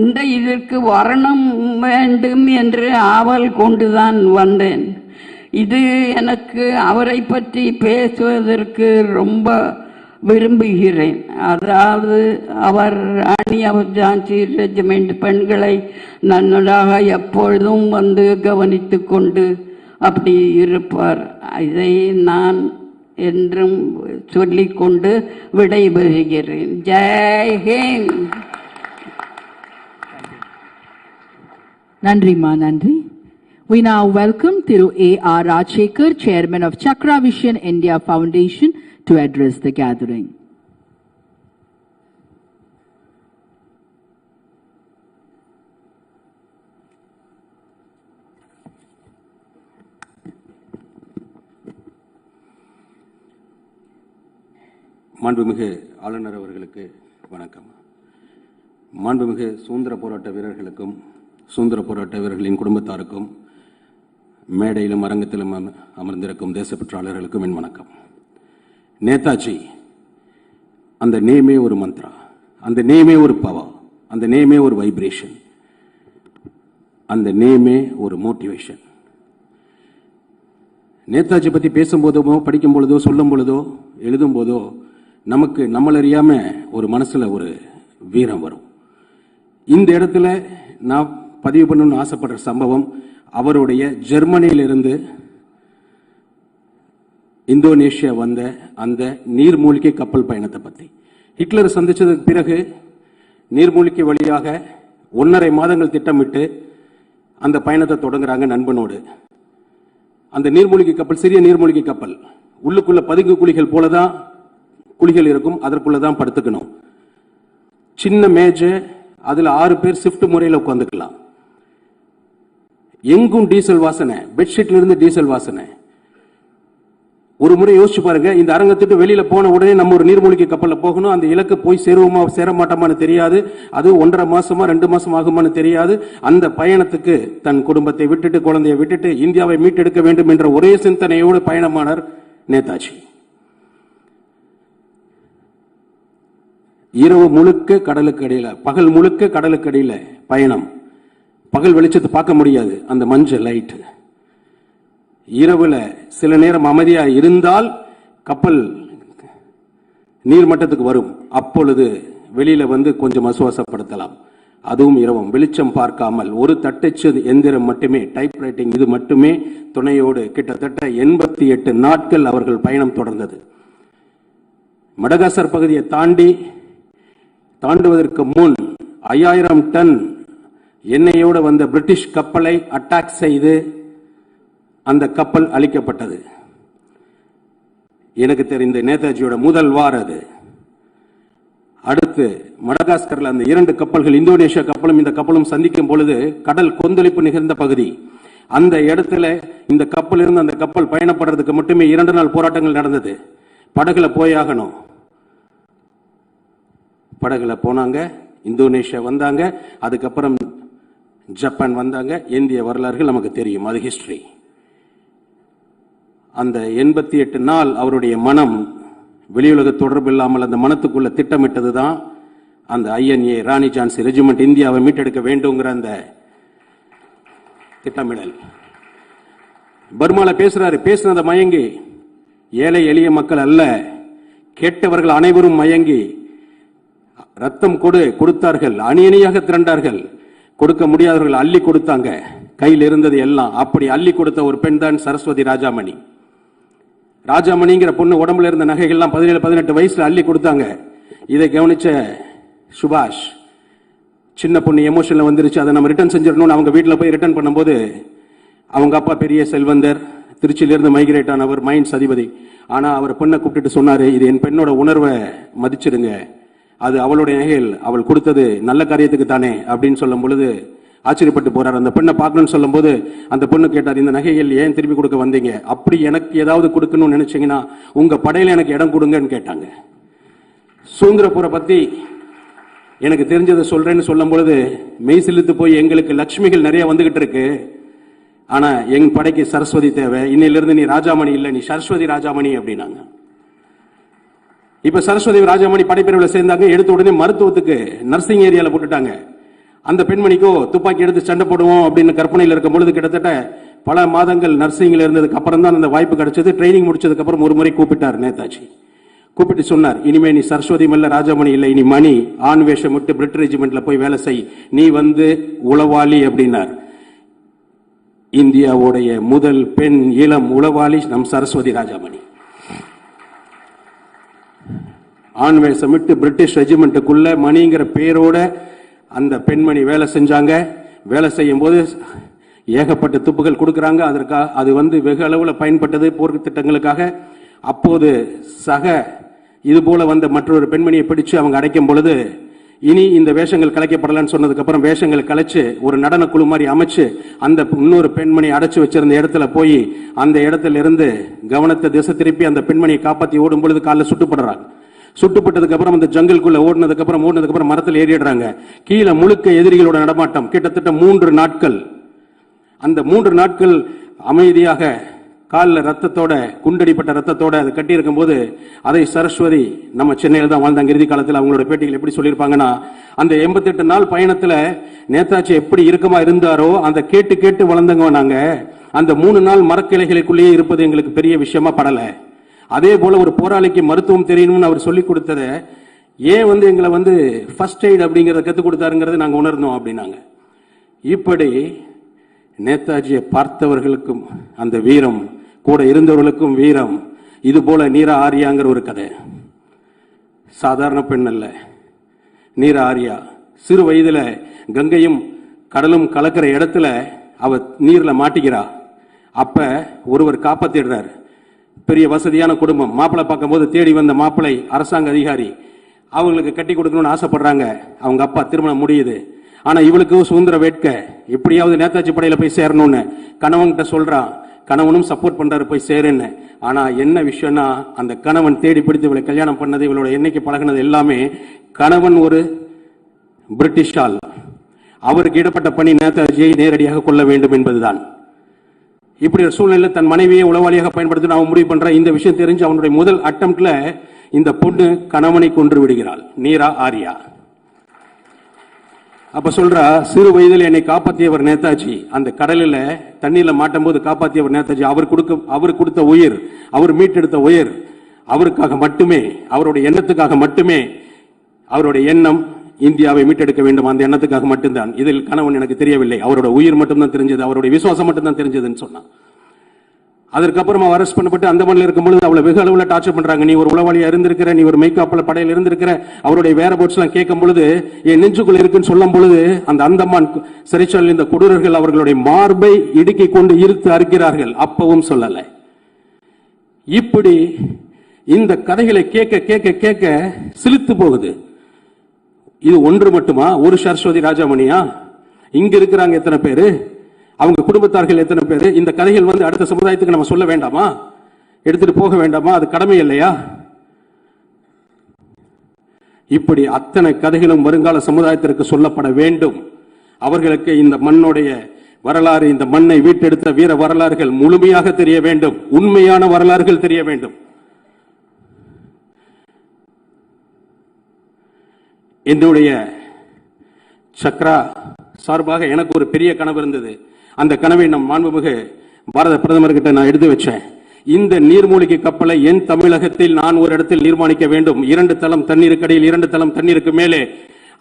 இந்த இதற்கு வரணும் வேண்டும் என்று ஆவல் கொண்டுதான் வந்தேன். இது எனக்கு அவரை பற்றி பேசுவதற்கு ரொம்ப விரும்புகிறேன். அதாவது அவர் ராணி ஆஃப் ஜான்சி ரெஜிமெண்ட் பெண்களை நன்றாக எப்பொழுதும் வந்து கவனித்து கொண்டு அப்படி இருப்பார். இதை நான் என்றும் சொல்லிக்கொண்டு விடைபெறுகிறேன். ஜெய் ஹிந்த். நன்றிமா, நன்றி. We now welcome Thiru A.R. Rajshekar, Chairman of Chakra Vision India Foundation, to address the gathering. மாண்புமிகு ஆளுநர் அவர்களுக்கு வணக்கம். மாண்புமிகு சுதந்திர போராட்ட வீரர்களுக்கும் சுதந்திர போராட்ட வீரர்களின் குடும்பத்தாருக்கும் மேடையிலும் அரங்கத்திலும் அமர்ந்திருக்கும் தேசப்பற்றாளர்களுக்கும் என் வணக்கம். நேதாஜி, அந்த நேமே ஒரு மந்த்ரா, அந்த நேமே ஒரு பவர், அந்த நேமே ஒரு வைப்ரேஷன், அந்த நேமே ஒரு மோட்டிவேஷன். நேதாஜி பற்றி பேசும்போதோ படிக்கும் பொழுதோ சொல்லும் பொழுதோ எழுதும் போதோ நமக்கு நம்மளறியாம ஒரு மனசுல ஒரு வீரம் வரும். இந்த இடத்துல நான் பதிவு பண்ணணும்னு ஆசைப்படுற சம்பவம் அவருடைய ஜெர்மனியிலிருந்து இந்தோனேஷியா வந்த அந்த நீர்மூழ்கி கப்பல் பயணத்தை பத்தி. ஹிட்லர் சந்திச்சதுக்கு பிறகு நீர்மூழ்கி வழியாக 1.5 மாதங்கள் திட்டமிட்டு அந்த பயணத்தை தொடங்குறாங்க நண்பனோடு. அந்த நீர்மூழ்கி கப்பல் சிறிய நீர்மூழ்கி கப்பல், உள்ளுக்குள்ள பதுங்கு குழிகள் போலதான் குழிகள் இருக்கும், அதற்குள்ளதான் படுத்துக்கணும். சின்ன மேஜ், அதுல 6 பேர் ஷிஃப்ட் முறையில் உட்காந்துக்கலாம். எங்கும் டீசல் வாசனை, பெட்ஷீட்ல இருந்து டீசல் வாசனை. ஒரு முறை யோசிச்சு பாருங்க, இந்த அரங்கத்துக்கு வெளியில போன உடனே நம்ம ஒரு நீர்மூழ்கி கப்பல்ல போகணும். அந்த இலக்கு போய் சேருவோமா சேர மாட்டோமான்னு தெரியாது. அது 1.5 மாசமா 2 மாசம் ஆகுமான்னு தெரியாது. அந்த பயணத்துக்கு தன் குடும்பத்தை விட்டுட்டு குழந்தையை விட்டுட்டு இந்தியாவை மீட்டெடுக்க வேண்டும் என்ற ஒரே சிந்தனையோடு பயணமானார் நேதாஜி. இரவு முழுக்க கடலுக்கு அடியில, பகல் முழுக்க கடலுக்கு அடியில பயணம். பகல் வெளிச்சத்தை பார்க்க முடியாது, அந்த மஞ்சள் லைட். இரவுல சில நேரம் அமைதியா இருந்தால் கப்பல் நீர்மட்டத்துக்கு வரும். அப்பொழுது வெளியில வந்து கொஞ்சம் அசுவாசப்படுத்தலாம். அதுவும் இரவும் வெளிச்சம் பார்க்காமல் ஒரு தட்டச்சு எந்திரம் மட்டுமே, டைப் ரைட்டிங் இது மட்டுமே துணையோடு கிட்டத்தட்ட 88 நாட்கள் அவர்கள் பயணம் தொடர்ந்தது. மடகாஸ்கர் பகுதியை தாண்டுவதற்கு முன் 5000 டன் எண்ணெயோடு வந்த பிரிட்டிஷ் கப்பலை அட்டாக் செய்து அந்த கப்பல் அழிக்கப்பட்டது. எனக்கு தெரிந்த நேதாஜியோட முதல் வார் அது. அடுத்து மடகாஸ்கர்ல அந்த 2 கப்பல்கள், இந்தோனேஷியா கப்பலும் இந்த கப்பலும் சந்திக்கும் பொழுது கடல் கொந்தளிப்பு நிகழ்ந்த பகுதி. அந்த இடத்துல இந்த கப்பல் இருந்து அந்த கப்பல் பயணப்படுறதுக்கு மட்டுமே 2 நாள் போராட்டங்கள் நடந்தது. படகுல போயாகணும். படகுல போனாங்க, இந்தோனேஷியா வந்தாங்க, அதுக்கப்புறம் ஜப்பான் வந்தாங்க. இந்திய வரலாறுகள் நமக்கு தெரியும், அது ஹிஸ்டரி. அந்த 88 நாள் அவருடைய மனம் வெளியுலக தொடர்பு இல்லாமல் அந்த மனத்துக்குள்ள திட்டமிட்டதுதான் அந்த INA ராணி ஜான்சி ரெஜிமெண்ட் இந்தியாவை மீட்டெடுக்க வேண்டுங்கிற அந்த திட்டமிடல். பர்மால பேசுனத மயங்கி, ஏழை எளிய மக்கள் அல்ல, கேட்டவர்கள் அனைவரும் மயங்கி ரத்தம் கொடுத்தார்கள், அணி அணியாக திரண்டார்கள். கொடுக்க முடியாதவர்கள் அள்ளி கொடுத்தாங்க, கையில் இருந்தது எல்லாம். அப்படி அள்ளி கொடுத்த ஒரு பெண் தான் சரஸ்வதி ராஜாமணி. ராஜாமணிங்கிற பொண்ணு உடம்புல இருந்த நகைகள்லாம் 17-18 வயசுல அள்ளி கொடுத்தாங்க. இதை கவனிச்ச சுபாஷ், சின்ன பொண்ணு எமோஷன்ல வந்துருச்சு, அதை நம்ம ரிட்டர்ன் செஞ்சிடணும்னு அவங்க வீட்டில் போய் ரிட்டர்ன் பண்ணும்போது, அவங்க அப்பா பெரிய செல்வந்தர், திருச்சியிலிருந்து மைக்ரேட் ஆனவர், மைன்ஸ் அதிபதி. ஆனா அவர் பொண்ணை கூப்பிட்டு சொன்னாரு, இது என் பெண்ணோட உணர்வை மதிச்சிடுங்க, அது அவளுடைய நகைகள், அவள் கொடுத்தது நல்ல காரியத்துக்கு தானே அப்படின்னு சொல்லும் பொழுது ஆச்சரியப்பட்டு போறார். அந்த பெண்ணை பார்க்கணும்னு சொல்லும் போது அந்த பொண்ணு கேட்டார், இந்த நகைகள் ஏன் திருப்பி கொடுக்க வந்தீங்க? அப்படி எனக்கு ஏதாவது கொடுக்கணும்னு நினைச்சீங்கன்னா உங்க படையில எனக்கு இடம் கொடுங்கன்னு கேட்டாங்க. சுதந்திர போரை பத்தி எனக்கு தெரிஞ்சதை சொல்றேன்னு சொல்லும் பொழுது மெய் சிலித்து போய், எங்களுக்கு லட்சுமிகள் நிறைய வந்துகிட்டு இருக்கு, ஆனா எங்க படைக்கு சரஸ்வதி தேவை, இன்னையிலிருந்து நீ ராஜாமணி இல்ல, நீ சரஸ்வதி ராஜாமணி அப்படின்னாங்க. இப்ப சரஸ்வதி ராஜாமணி படைப்பிரிவில் சேர்ந்தாங்க. எடுத்த உடனே மருத்துவத்துக்கு நர்சிங் ஏரியால போட்டுட்டாங்க. அந்த பெண்மணிக்கோ துப்பாக்கி எடுத்து சண்டை போடுவோம் அப்படின்னு கற்பனையில் இருக்கும் பொழுது கிட்டத்தட்ட பல மாதங்கள் நர்சிங்ல இருந்ததுக்கு அப்புறம் தான் அந்த வாய்ப்பு கிடைச்சது. ட்ரைனிங் முடிச்சதுக்கு அப்புறம் ஒரு முறை கூப்பிட்டார் நேதாஜி. கூப்பிட்டு சொன்னார், இனிமே நீ சரஸ்வதி மல்ல ராஜாமணி இல்லை, இனி மணி, ஆண் வேஷம் விட்டு பிரிட்டிஷ் ரெஜிமெண்ட்ல போய் வேலை செய், நீ வந்து உளவாளி அப்படின்னார். இந்தியாவுடைய முதல் பெண் இளம் உளவாளி நம் சரஸ்வதி ராஜாமணி. ஆண் வேஷம் விட்டு பிரிட்டிஷ் ரெஜிமெண்ட்டுக்குள்ள மணிங்கிற பேரோட அந்த பெண்மணி வேலை செஞ்சாங்க. வேலை செய்யும் போது ஏகப்பட்ட துப்புகள் கொடுக்கறாங்க. அதற்காக அது வந்து வெகு அளவில் பயன்பட்டது போர் திட்டங்களுக்காக. அப்போது இது போல வந்த மற்றொரு பெண்மணியை பிடிச்சு அவங்க அடைக்கும் பொழுது, இனி இந்த வேஷங்கள் கலைக்கப்படலான்னு சொன்னதுக்கு அப்புறம் வேஷங்களை கலைச்சு ஒரு நடன குழு மாதிரி அமைச்சு அந்த இன்னொரு பெண்மணி அடைச்சு வச்சிருந்த இடத்துல போய் அந்த இடத்துல இருந்து கவனத்தை திசை திருப்பி அந்த பெண்மணியை காப்பாற்றி ஓடும் பொழுது காலில் சுட்டுப்படுறாங்க. சுட்டுப்பட்டதுக்கு அப்புறம் அந்த ஜங்கிள்குள்ள ஓடினதுக்கு அப்புறம் மரத்தில் ஏறிடுறாங்க. கீழே முழுக்க எதிரிகளோட நடமாட்டம். கிட்டத்தட்ட 3 நாட்கள். அந்த 3 நாட்கள் அமைதியாக காலில் ரத்தத்தோட, குண்டடிப்பட்ட ரத்தத்தோட அது கட்டி இருக்கும் போது, அதை சரஸ்வதி நம்ம சென்னையில் தான் வாழ்ந்தாங்க. இறுதி காலத்தில் அவங்களோட பேட்டிகள் எப்படி சொல்லியிருப்பாங்கன்னா, அந்த 88 நாள் பயணத்துல நேதாஜி எப்படி இறுக்கமா இருந்தாரோ அந்த கேட்டு கேட்டு வளர்ந்தவங்க நாங்க. அந்த 3 நாள் மரக்கிளைகளுக்குள்ளேயே இருப்பது எங்களுக்கு பெரிய விஷயமா படல. அதே போல ஒரு போராளிக்கு மருத்துவம் தெரியணும்னு அவர் சொல்லிக் கொடுத்தத ஏன் எங்களை ஃபர்ஸ்ட் எய்ட் அப்படிங்கறத கத்துக் கொடுத்தாருங்கிறத நாங்க உணர்ந்தோம் அப்படின்னாங்க. இப்படி நேதாஜியை பார்த்தவர்களுக்கும் அந்த வீரம், கூட இருந்தவர்களுக்கும் வீரம். இது போல நீரா ஆரியாங்கிற ஒரு கதை. சாதாரண பெண் அல்ல நீரா ஆரியா. சிறு வயதுல கங்கையும் கடலும் கலக்கிற இடத்துல அவ நீர்ல மாட்டிக்கிறா. அப்ப ஒருவர் காப்பாத்திடுறாரு. பெரிய வசதியான குடும்பம். மாப்பிள்ளை பார்க்கும் போது தேடி வந்த மாப்பிள்ளை அரசாங்க அதிகாரி. அவங்களுக்கு கட்டி கொடுக்கணும்னு ஆசைப்படுறாங்க. அவங்க அப்பா திருமணம் முடியுது. ஆனா இவளுக்கு சுதந்திர வேட்க, எப்படியாவது நேதாஜி படையில போய் சேரணும்னு கணவன்கிட்ட சொல்றான். கணவனும் சப்போர்ட் பண்றாரு போய் சேருன்னு. ஆனா என்ன விஷயம்னா, அந்த கணவன் தேடி பிடித்து இவளை கல்யாணம் பண்ணது, இவளோட என்னைக்கு பழகினது எல்லாமே கணவன் ஒரு பிரிட்டிஷ் ஆள். அவருக்கு இடப்பட்ட பணி நேதாஜியை நேரடியாக கொள்ள வேண்டும் என்பதுதான். இப்படி ஒரு சூழ்நிலை தன் மனைவியை உளவாளியாக பயன்படுத்தி அவன் முடிவு பண்ற. இந்த விஷயம் தெரிஞ்சு அவனுடைய முதல் அட்டம்ப்ட்ல இந்த பொண்ணு கணவனை கொன்று விடுகிறாள், நீரா ஆரியா. அப்ப சொல்றா, சிறு வயதில் என்னை காப்பாற்றியவர் நேதாஜி, அந்த கடலில் தண்ணீர்ல மாட்டும் போது காப்பாற்றியவர் நேதாஜி, அவர் கொடுத்த உயிர், அவர் மீட்டெடுத்த உயிர், அவருக்காக மட்டுமே, அவருடைய எண்ணத்துக்காக மட்டுமே, அவருடைய எண்ணம் இந்தியாவை மீட்டெடுக்க வேண்டும், அந்த எண்ணத்துக்காக மட்டும்தான். இதில் கணவன் எனக்கு தெரியவில்லை, அவரோட உயிர் மட்டும்தான் தெரிஞ்சது, அவருடைய விசுவாசம் மட்டும்தான் தெரிஞ்சதுன்னு சொன்னான். அதற்கப்புறமா அரெஸ்ட் பண்ணப்பட்டு அந்தமான்ல இருக்கும்போது அவளை வெகு அளவில் டார்ச்சர் பண்றாங்க. நீ ஒரு உளவாளியா இருந்திருக்கிற, நீ ஒரு மெய்காப்பல படையில் இருந்திருக்கிற, அவருடைய வேற போட்ஸ் எல்லாம் கேட்கும் பொழுது என் நெஞ்சுக்குள்ள இருக்குன்னு சொல்லும் பொழுது அந்த அந்தமான் சிறைச்சாலையில் இந்த கொடூரர்கள் அவர்களுடைய மார்பை இடுக்கி கொண்டு இழுத்து அறுக்கிறார்கள். அப்பவும் சொல்லல. இப்படி இந்த கதைகளை கேட்க கேட்க கேட்க சிலித்து போகுது. இது ஒன்று மட்டுமா? ஒரு சரஸ்வதி ராஜாமணியா? இங்க இருக்கிறாங்க எத்தனை பேரு, அவங்க குடும்பத்தார்கள் எத்தனை பேரு? இந்த கதைகள் அடுத்த சமுதாயத்துக்கு நம்ம சொல்ல வேண்டாமா? எடுத்துட்டு போக வேண்டாமா? அது கடமை இல்லையா? இப்படி அத்தனை கதைகளும் வருங்கால சமுதாயத்திற்கு சொல்லப்பட வேண்டும். அவர்களுக்கு இந்த மண்ணுடைய வரலாறு, இந்த மண்ணை வீட்டெடுத்த வீர வரலாறுகள் முழுமையாக தெரிய வேண்டும், உண்மையான வரலாறுகள் தெரிய வேண்டும். என்னுடைய சக்ரா சார்பாக எனக்கு ஒரு பெரிய கனவு இருந்தது. அந்த கனவை நம் மாண்புமிகு பாரத பிரதமர்கிட்ட நான் எடுத்து வச்சேன். இந்த நீர்மூழ்கி கப்பலை என் தமிழகத்தில் நான் ஒரு இடத்தில் நிர்மாணிக்க வேண்டும். 2 தளம் தண்ணீருக்கு அடியில், 2 தளம் தண்ணீருக்கு மேலே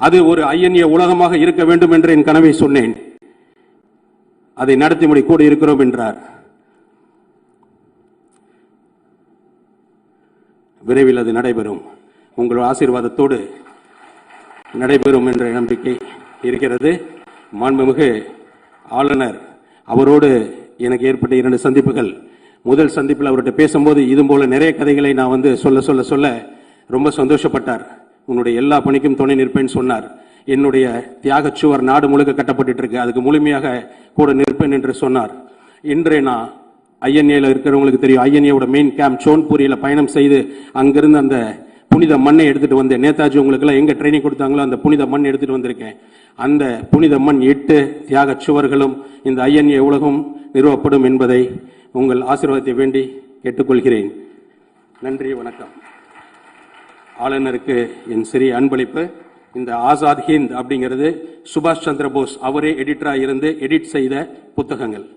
அது ஒரு ஐஎன்ஏ உலகமாக இருக்க வேண்டும் என்று என் கனவை சொன்னேன். அதை நடத்தி முடி கூட இருக்கிறோம் என்றார். விரைவில் அது நடைபெறும். உங்கள் ஆசீர்வாதத்தோடு நடைபெறும் என்ற நம்பிக்கை இருக்கிறது. மாண்புமிகு ஆளுநர் அவரோடு எனக்கு ஏற்பட்ட 2 சந்திப்புகள். முதல் சந்திப்பில் அவர்கிட்ட பேசும்போது இது போல நிறைய கதைகளை நான் சொல்ல சொல்ல சொல்ல ரொம்ப சந்தோஷப்பட்டார். உன்னுடைய எல்லா பணிக்கும் துணை நிற்பேன்னு சொன்னார். என்னுடைய தியாகச்சுவர் நாடு முழுக்க கட்டப்பட்டு இருக்கு, அதுக்கு முழுமையாக கூட நிற்பேன் என்று சொன்னார். இன்றே நான் ஐஎன்ஏல இருக்கிறவங்களுக்கு தெரியும், ஐஎன்ஏவோட மெயின் கேம்ப் சோன்பூரியில பயணம் செய்து அங்கிருந்து அந்த புனித மண்ணை எடுத்துட்டு வந்தேன். நேதாஜி உங்களுக்கு எல்லாம் எங்க ட்ரைனிங் கொடுத்தாங்களோ அந்த புனித மண் எடுத்துட்டு வந்திருக்கேன். அந்த புனித மண் 8 தியாக சுவர்களும் இந்த ஐஎன்ஏ உலகம் நிறுவப்படும் என்பதை உங்கள் ஆசீர்வாதத்தை வேண்டி கேட்டுக்கொள்கிறேன். நன்றி, வணக்கம். ஆளுநருக்கு என் சிறிய அன்பளிப்பு. இந்த ஆசாத் ஹிந்த் அப்படிங்கிறது சுபாஷ் சந்திர போஸ் அவரே எடிட்டரா இருந்து எடிட் செய்த புத்தகங்கள்.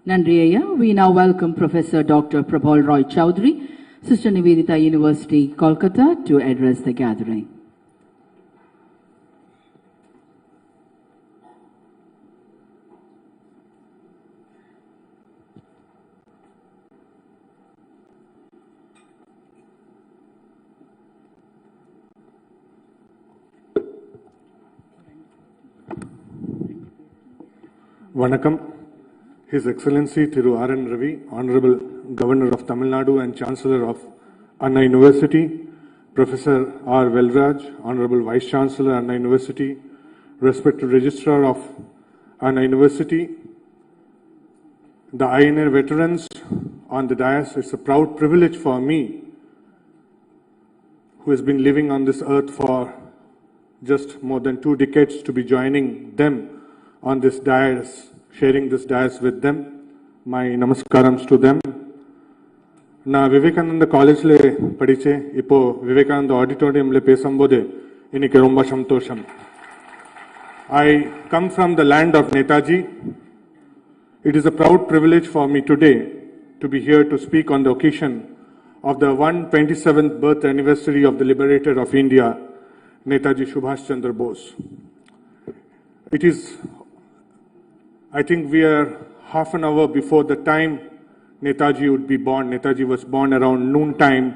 Nandri Ayya. We now welcome Professor Dr. Prabal Roy Chowdhury, Sister Nivedita University, Kolkata, to address the gathering. Vanakkam. His Excellency Thiru R.N. Ravi, Honorable Governor of Tamil Nadu and Chancellor of Anna University, Professor R. Velraj, Honorable Vice Chancellor, Anna University, respected Registrar of Anna University, the INA veterans on the dais. It's a proud privilege for me, who has been living on this earth for just more than 2 decades, to be joining them on this dais, sharing this dais with them. My namaskarams to them. நான் விவேகானந்த காலேஜ்ல படிச்சேன். இப்போ விவேகானந்த ஆடிட்டோரியம்ல பேசும்போது இன்னைக்கு ரொம்ப சந்தோஷம். I come from the land of Netaji. It is a proud privilege for me today to be here to speak on the occasion of the 127th birth anniversary of the liberator of India, Netaji Subhash Chandra Bose. It is, I think we are half an hour before the time Netaji would be born. Netaji was born around noon time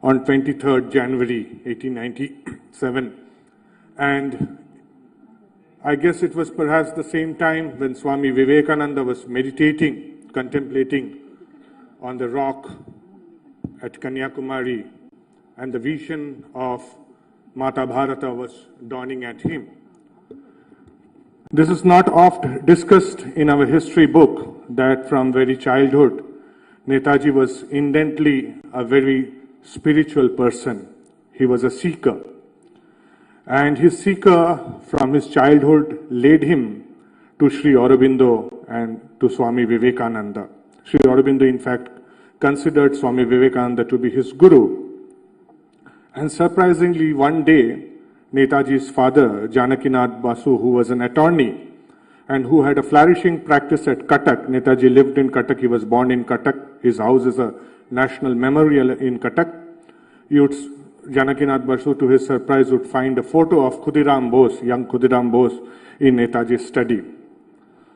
on 23rd January 1897. And I guess it was perhaps the same time when Swami Vivekananda was meditating, contemplating on the rock at Kanyakumari, and the vision of Mata Bharata was dawning at him. This is not oft discussed in our history book, that from very childhood, Netaji was indently a very spiritual person. He was a seeker. And his seeker from his childhood led him to Sri Aurobindo and to Swami Vivekananda. Sri Aurobindo, in fact, considered Swami Vivekananda to be his guru. And surprisingly, one day, Netaji's father, Janakinath Basu, who was an attorney and who had a flourishing practice at Cuttack. Netaji lived in Cuttack. He was born in Cuttack. His house is a national memorial in Cuttack. Janakinath Basu, to his surprise, would find a photo of Khudiram Bose, young Khudiram Bose, in Netaji's study.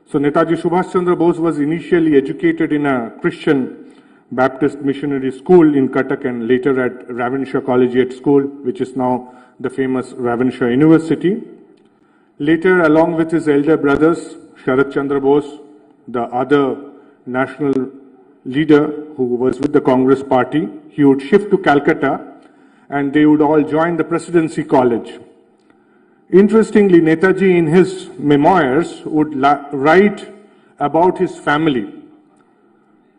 So Netaji Subhash Chandra Bose was initially educated in a Christian Baptist missionary school in Cuttack and later at Ravenshaw Collegiate School, which is now the famous Ravenshaw University. Later, along with his elder brothers, Sharat Chandra Bose, the other national leader who was with the Congress party, he would shift to Calcutta and they would all join the Presidency College. Interestingly, Netaji in his memoirs would write about his family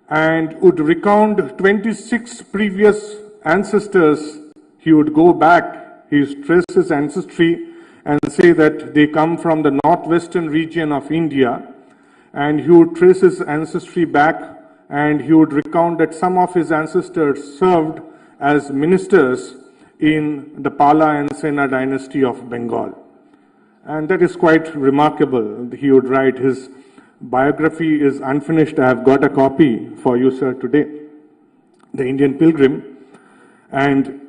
and would recount 26 previous ancestors. He would go back, he would trace his ancestry and say that they come from the northwestern region of India, and he would trace his ancestry back and he would recount that some of his ancestors served as ministers in the Pala and Sena dynasty of Bengal. And that is quite remarkable. He would write, his biography is unfinished. I have got a copy for you, sir, today. The Indian Pilgrim. And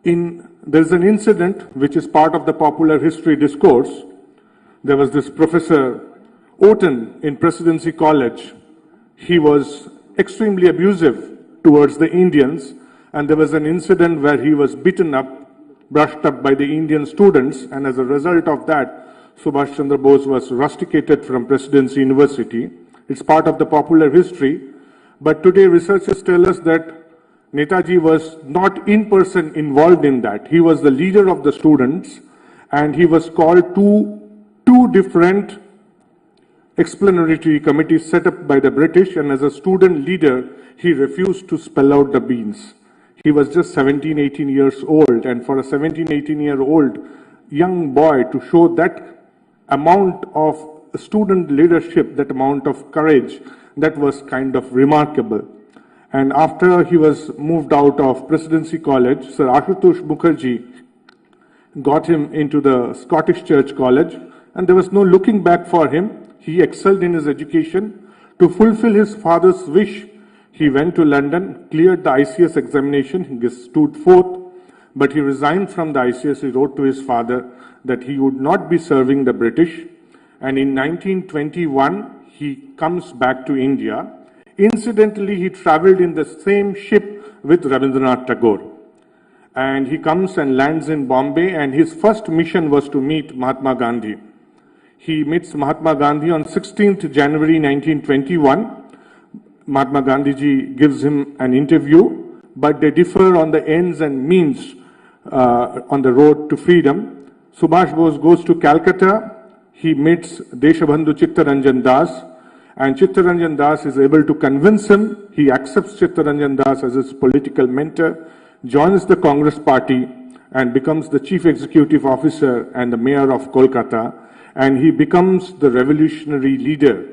there's an incident which is part of the popular history discourse. There was this Professor Oaten in Presidency College. He was extremely abusive towards the Indians, and there was an incident where he was beaten up, brushed up by the Indian students, and as a result of that, Subhash Chandra Bose was rusticated from Presidency University. It's part of the popular history, but today researchers tell us that Netaji was not in person involved in that. He was the leader of the students, and he was called to two different explanatory committees set up by the British, and as a student leader, he refused to spell out the beans. He was just 17, 18 years old, and for a 17, 18-year-old young boy to show that amount of student leadership, that amount of courage, that was kind of remarkable. And after he was moved out of Presidency College, Sir Ashutosh Mukherjee got him into the Scottish Church College, and there was no looking back for him. He excelled in his education. To fulfill his father's wish, he went to London, cleared the ICS examination, he stood fourth, but he resigned from the ICS. He wrote to his father that he would not be serving the British. And in 1921, he comes back to India. Incidentally, he traveled in the same ship with Rabindranath Tagore. And he comes and lands in Bombay, and his first mission was to meet Mahatma Gandhi. He meets Mahatma Gandhi on 16th January 1921. Mahatma Gandhi ji gives him an interview, but they differ on the ends and means on the road to freedom. Subhash Bose goes to Calcutta. He meets Deshabandhu Chittaranjan Das, and Chittaranjan Das is able to convince him. He accepts Chittaranjan Das as his political mentor, joins the Congress party, and becomes the chief executive officer and the mayor of Kolkata. And he becomes the revolutionary leader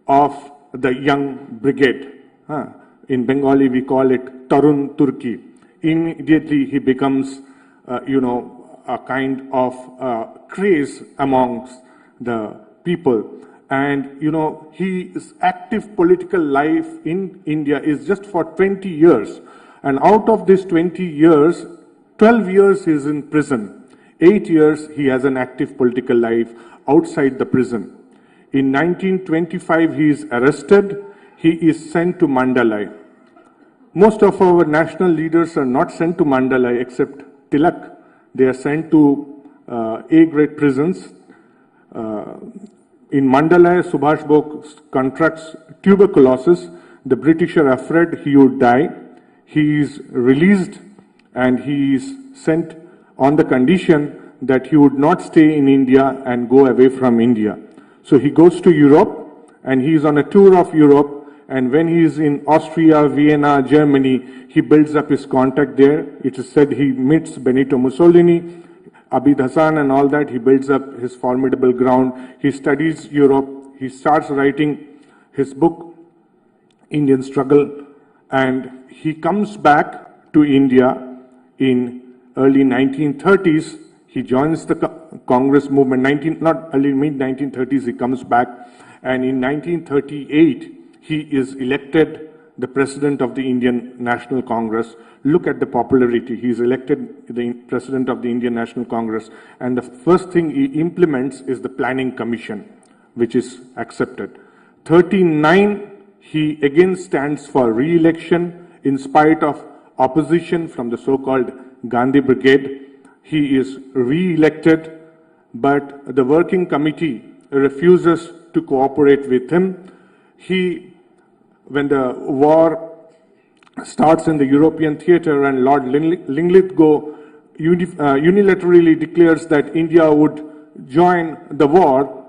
of the young brigade. In Bengali, we call it Tarun Turki. Immediately, he becomes, a kind of craze amongst the people. And, his active political life in India is just for 20 years. And out of these 20 years, 12 years he is in prison. 8 years he has an active political life outside the prison. In 1925 he is arrested. He is sent to Mandalay. Most of our national leaders are not sent to Mandalay except Tilak. They are sent to A-grade prisons. In Mandalay, Subhash Bose contracts tuberculosis. The British are afraid he would die. He is released and he is sent on the condition that he would not stay in India and go away from India. So he goes to Europe and he is on a tour of Europe, And when he is in Austria, Vienna, Germany, he builds up his contact there. It is said he meets Benito Mussolini, Adithanar and all that. He builds up his formidable ground. He studies Europe. He starts writing his book, Indian Struggle, and he comes back to India in early 1930s. He joins the Congress movement, not early mid-1930s, he comes back, and in 1938, he is elected the president of the Indian National Congress. Look at the popularity. He is elected the president of the Indian National Congress, and the first thing he implements is the Planning Commission, which is accepted. 39, he again stands for re-election in spite of opposition from the so-called Gandhi Brigade. He is re-elected, but the working committee refuses to cooperate with him. When the war starts in the European theater and Lord Linlithgow unilaterally declares that India would join the war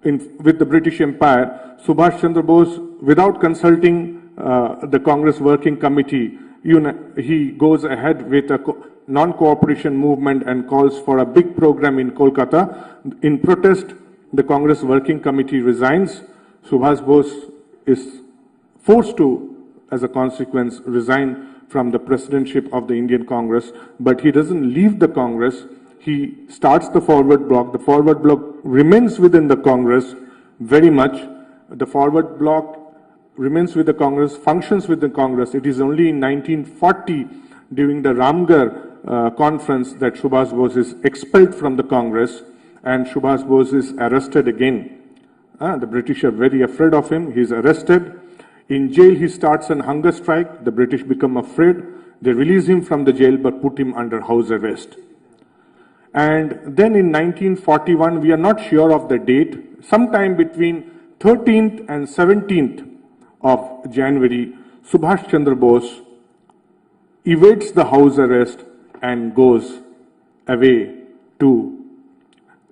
with the British Empire, Subhash Chandra Bose, without consulting the Congress Working Committee, he goes ahead with a non-cooperation movement and calls for a big program in Kolkata. In protest, the Congress Working Committee resigns. Subhash Bose is forced to, as a consequence, resign from the presidentship of the Indian Congress, but he doesn't leave the Congress. He starts the Forward Bloc. The Forward Bloc remains within the Congress very much. The Forward Bloc remains with the Congress, functions with the Congress. It is only in 1940, during the Ramgarh conference, that Subhash Bose is expelled from the Congress, and Subhash Bose is arrested again. The British are very afraid of him. He is arrested. In jail, he starts an hunger strike. The British become afraid. They release him from the jail, but put him under house arrest. And then in 1941, we are not sure of the date, sometime between 13th and 17th of January, Subhash Chandra Bose evades the house arrest and goes away to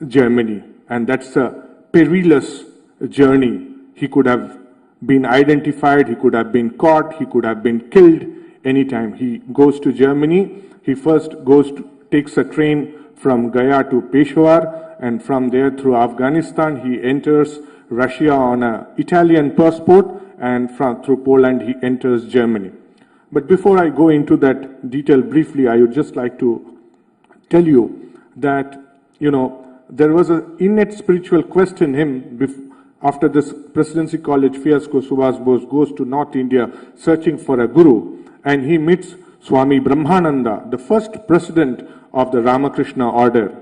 Germany. And that's a perilous journey. He could have been identified, he could have been caught, he could have been killed anytime. He goes to Germany. He first takes a train from Gaya to Peshawar, and from there through Afghanistan he enters Russia on an Italian passport, and through Poland he enters Germany. But before I go into that detail briefly, I would just like to tell you that, there was an innate spiritual quest in him. After this Presidency College fiasco, Subhash Bose goes to North India searching for a guru, and he meets Swami Brahmananda, the first president of the Ramakrishna order,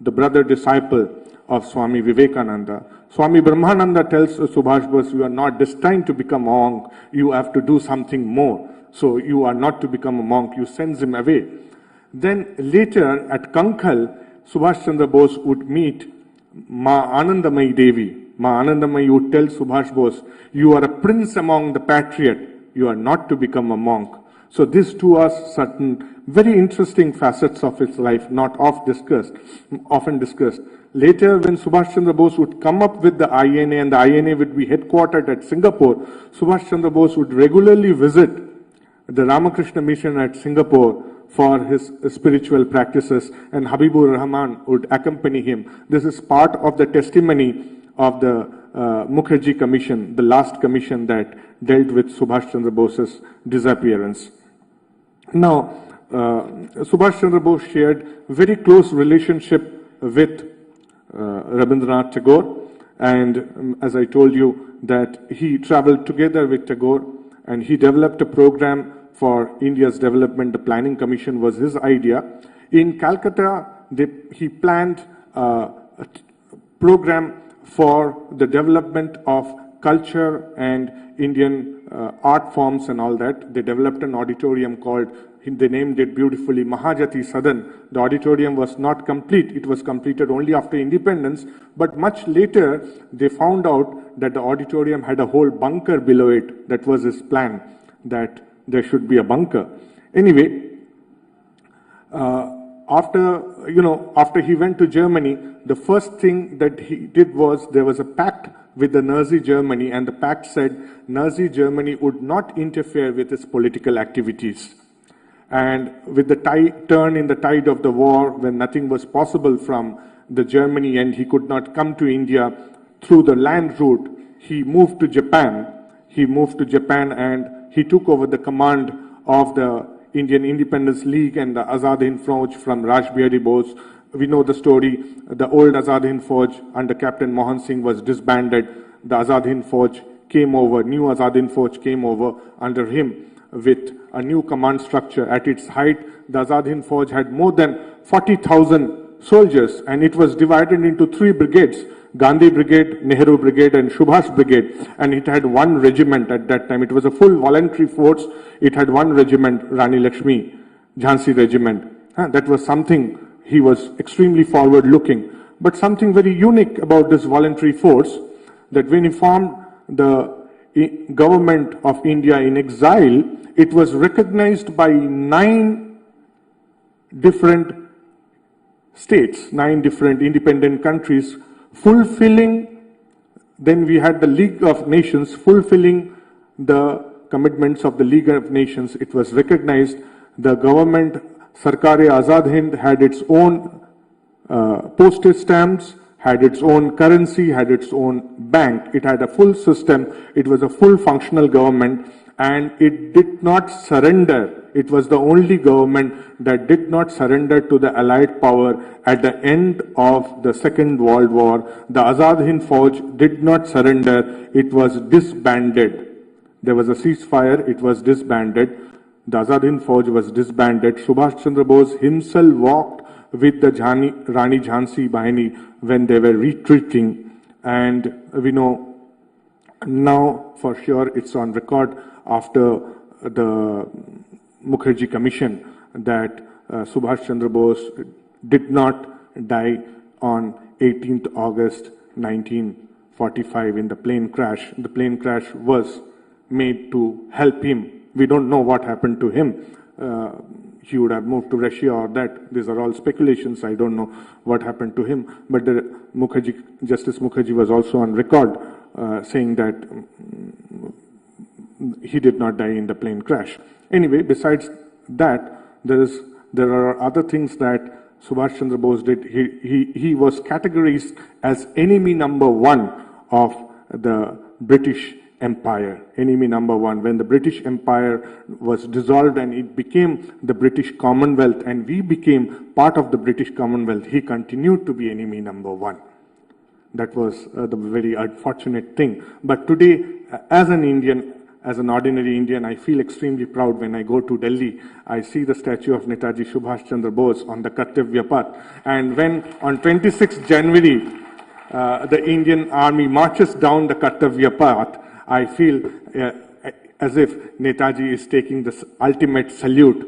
the brother disciple of Swami Vivekananda. Swami Brahmananda tells Subhash Bose, you are not destined to become a monk, you have to do something more. So you are not to become a monk. You sends him away. Then later at Kankhal, Subhash Chandra Bose would meet Ma Anandamayi Devi. Ma Anandamayi would tell Subhash Bose, you are a prince among the patriot. You are not to become a monk. So this to us certain very interesting facets of his life, not often discussed. Later, when Subhash Chandra Bose would come up with the INA, and the INA would be headquartered at Singapore, Subhash Chandra Bose would regularly visit the Ramakrishna Mission at Singapore for his spiritual practices, and Habibur Rahman would accompany him. This is part of the testimony of the Mukherjee Commission, the last commission that dealt with Subhash Chandra Bose's disappearance. Now, Subhash Chandra Bose shared very close relationship with Rabindranath Tagore, and as I told you that he traveled together with Tagore, and he developed a program for India's development. The Planning Commission was his idea. In Calcutta, he planned a program for the development of culture and Indian art forms and all that. They developed an auditorium called, they named it beautifully, Mahajati Sadan. The auditorium was not complete. It was completed only after independence. But much later, they found out that the auditorium had a whole bunker below it. That was his plan, that there should be a bunker. Anyway, after he went to Germany, the first thing that he did was there was a pact with the Nazi Germany, and the pact said Nazi Germany would not interfere with its political activities. And with the turn in the tide of the war, when nothing was possible from the Germany and he could not come to India through the land route, he moved to Japan. He moved to Japan and he took over the command of the Indian Independence League and the Azad Hind Fauj from Rajbihari Bose. We know the story. The old Azad Hind Fauj under Captain Mohan Singh was disbanded. The Azad Hind Fauj came over, new Azad Hind Fauj came over under him with a new command structure. At its height, the Azad Hind Fauj had more than 40,000 soldiers, and it was divided into 3 brigades: Gandhi Brigade, Nehru Brigade, and Subhash Brigade. And it had 1 regiment at that time. It was a full voluntary force. It had 1 regiment, Rani Lakshmi, Jhansi Regiment. That was something, he was extremely forward looking. But something very unique about this voluntary force, that when he formed the government of India in exile, it was recognized by 9 different states, 9 different independent countries, fulfilling. Then we had the League of Nations fulfilling the commitments of the League of Nations. It was recognized. The government, Sarkar-e-Azad Hind, had its own postage stamps, had its own currency, had its own bank. It had a full system. It was a full functional government, and it did not surrender. It was the only government that did not surrender to the Allied power at the end of the Second World War. The Azad Hind Fauj did not surrender. It was disbanded. There was a ceasefire. It was disbanded. The Azad Hind Fauj was disbanded. Subhash Chandra Bose himself walked with the Rani Jhansi Bahini when they were retreating. And we know now for sure it's on record after the Mukherjee Commission that Subhash Chandra Bose did not die on 18th August 1945 in the plane crash. The plane crash was made to help him. We don't know what happened to him. He would have moved to Russia or that. These are all speculations. I don't know what happened to him. But Justice Mukherjee was also on record saying that he did not die in the plane crash. Anyway, besides that, there are other things that Subhash Chandra Bose did. He was categorized as enemy number 1 of the British Empire. Enemy number 1. When the British Empire was dissolved and it became the British Commonwealth and we became part of the British Commonwealth, he continued to be enemy number 1. That was the very unfortunate thing. But today, as an Indian, as an ordinary Indian, I feel extremely proud when I go to Delhi. I see the statue of Netaji Subhash Chandra Bose on the Kartavya Path. And when on 26th January, the Indian Army marches down the Kartavya Path, I feel as if Netaji is taking this ultimate salute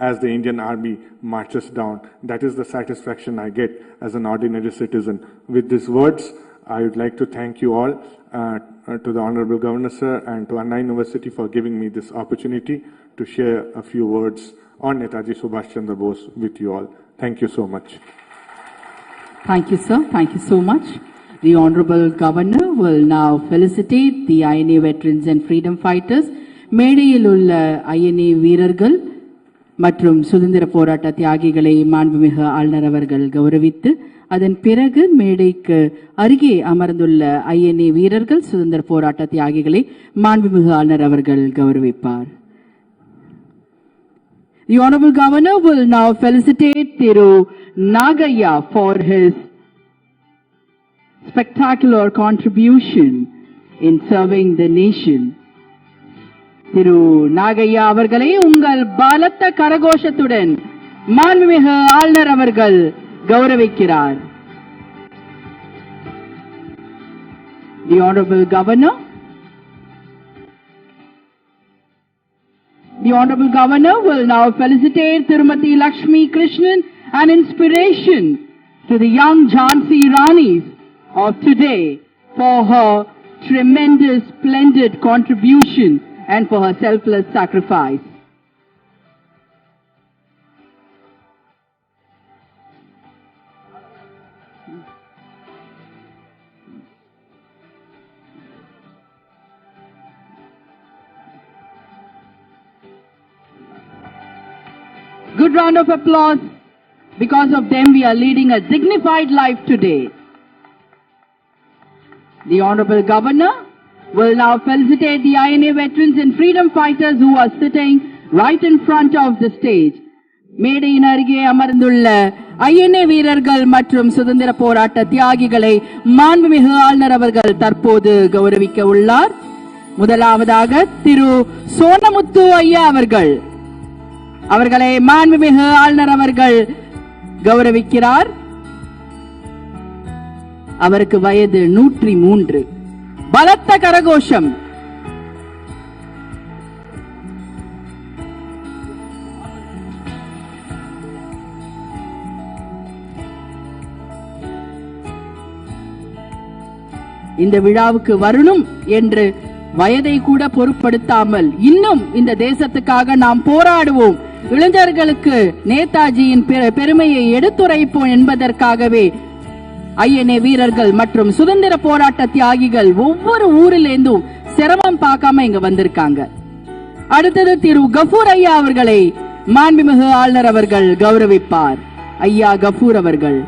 as the Indian Army marches down. That is the satisfaction I get as an ordinary citizen. With these words, I would like to thank you all, to the Honorable Governor Sir and to Anna University for giving me this opportunity to share a few words on Netaji Subhash Chandra Bose with you all. Thank you so much. Thank you, sir. Thank you so much. The Honorable Governor will now felicitate the INA veterans and freedom fighters, மேடையில் உள்ள INA வீரர்கள் மற்றும் சுதந்திர போராட்ட தியாகிகளை மாண்புமிகு ஆளுநர் அவர்கள் கௌரவித்து அதன் பிறகு மேடைக்கு அருகே அமர்ந்துள்ள INA வீரர்கள் சுதந்திர போராட்ட தியாகிகளை மாண்புமிகு ஆளுநர் அவர்கள் கௌரவிப்பார். The Honorable Governor will now felicitate Thiru Nagaya for his spectacular contribution in serving the nation. Thiru Nagaya அவர்களை உங்கள் பலத்த கரகோஷத்துடன் மாண்புமிகு ஆளுநர் அவர்கள் கௌரவிக்கிறார். The Honorable Governor. The Honorable Governor will now felicitate Tirumati Lakshmi Krishnan, an inspiration to the young Jhansi Ranis of today for her tremendous, splendid contribution and for her selfless sacrifice. Good round of applause. Because of them, we are leading a dignified life today. The Honorable Governor will now felicitate the INA veterans and freedom fighters who are sitting right in front of the stage. மேடையின் அருகே அமர்ந்துள்ள INA வீரர்கள் மற்றும் சுதந்திர போராட்ட தியாகிகளை மாண்புமிகு ஆளுநர் அவர்கள் தற்போது கௌரவிக்க உள்ளார். முதலாவதாக திரு சோனமுத்து ஐயா அவர்களை மாண்புமிகு ஆளுநர் அவர்கள் கௌரவிக்கிறார். அவருக்கு வயது 103. பலத்த கரகோஷம். இந்த விழாவுக்கு வரணும் என்று வயதை கூட பொருட்படுத்தாமல் இன்னும் இந்த தேசத்துக்காக நாம் போராடுவோம், இளைஞர்களுக்கு நேதாஜியின் பெருமையை எடுத்துரைப்போம் என்பதற்காகவே ஐஎன்ஏ வீரர்கள் மற்றும் சுதந்திர போராட்ட தியாகிகள் ஒவ்வொரு ஊரிலிருந்தும் சிரமம் பார்க்காம இங்க வந்திருக்காங்க. அடுத்தது திரு கஃபூர் ஐயா அவர்களை மாண்புமிகு ஆளுநர் அவர்கள் கௌரவிப்பார். ஐயா கஃபூர் அவர்கள்.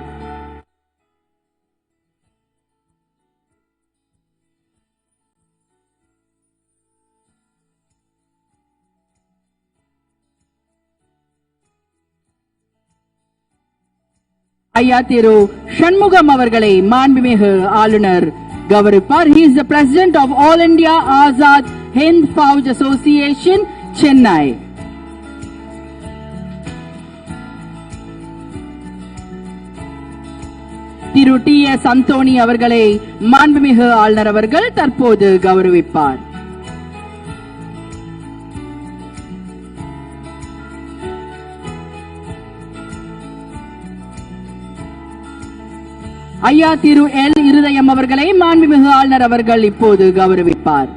ஐயா திரு ஷண்முகம் அவர்களை மாண்புமிகு ஆளுநர் கௌரவிப்பார். He is the President of All India Azad Hind Fauj Association, Chennai. Thiru DS. Anthony அவர்களை மாண்புமிகு ஆளுநர் அவர்கள் தற்போது கௌரவிப்பார். ஐயா திரு எல். இருதயம் அவர்களை மாண்புமிகு ஆளுநர் அவர்கள் இப்போது கௌரவிப்பார்.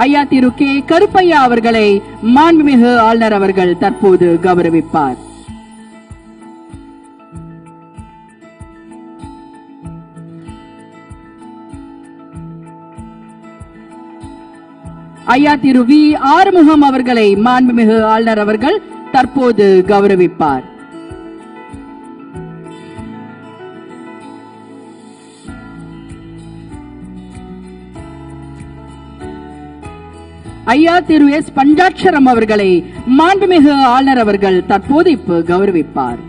ஐயா திரு கே. கருப்பையா அவர்களை மாண்புமிகு ஆளுநர் அவர்கள் தற்போது கௌரவிப்பார். ஐயா திரு வி. ஆறுமுகம் அவர்களை மாண்புமிகு ஆளுநர் அவர்கள் தற்போது கௌரவிப்பார். ஐயா திரு எஸ். பஞ்சாட்சரம் அவர்களை மாண்புமிகு ஆளுநர் அவர்கள் தற்போது கௌரவிப்பார்.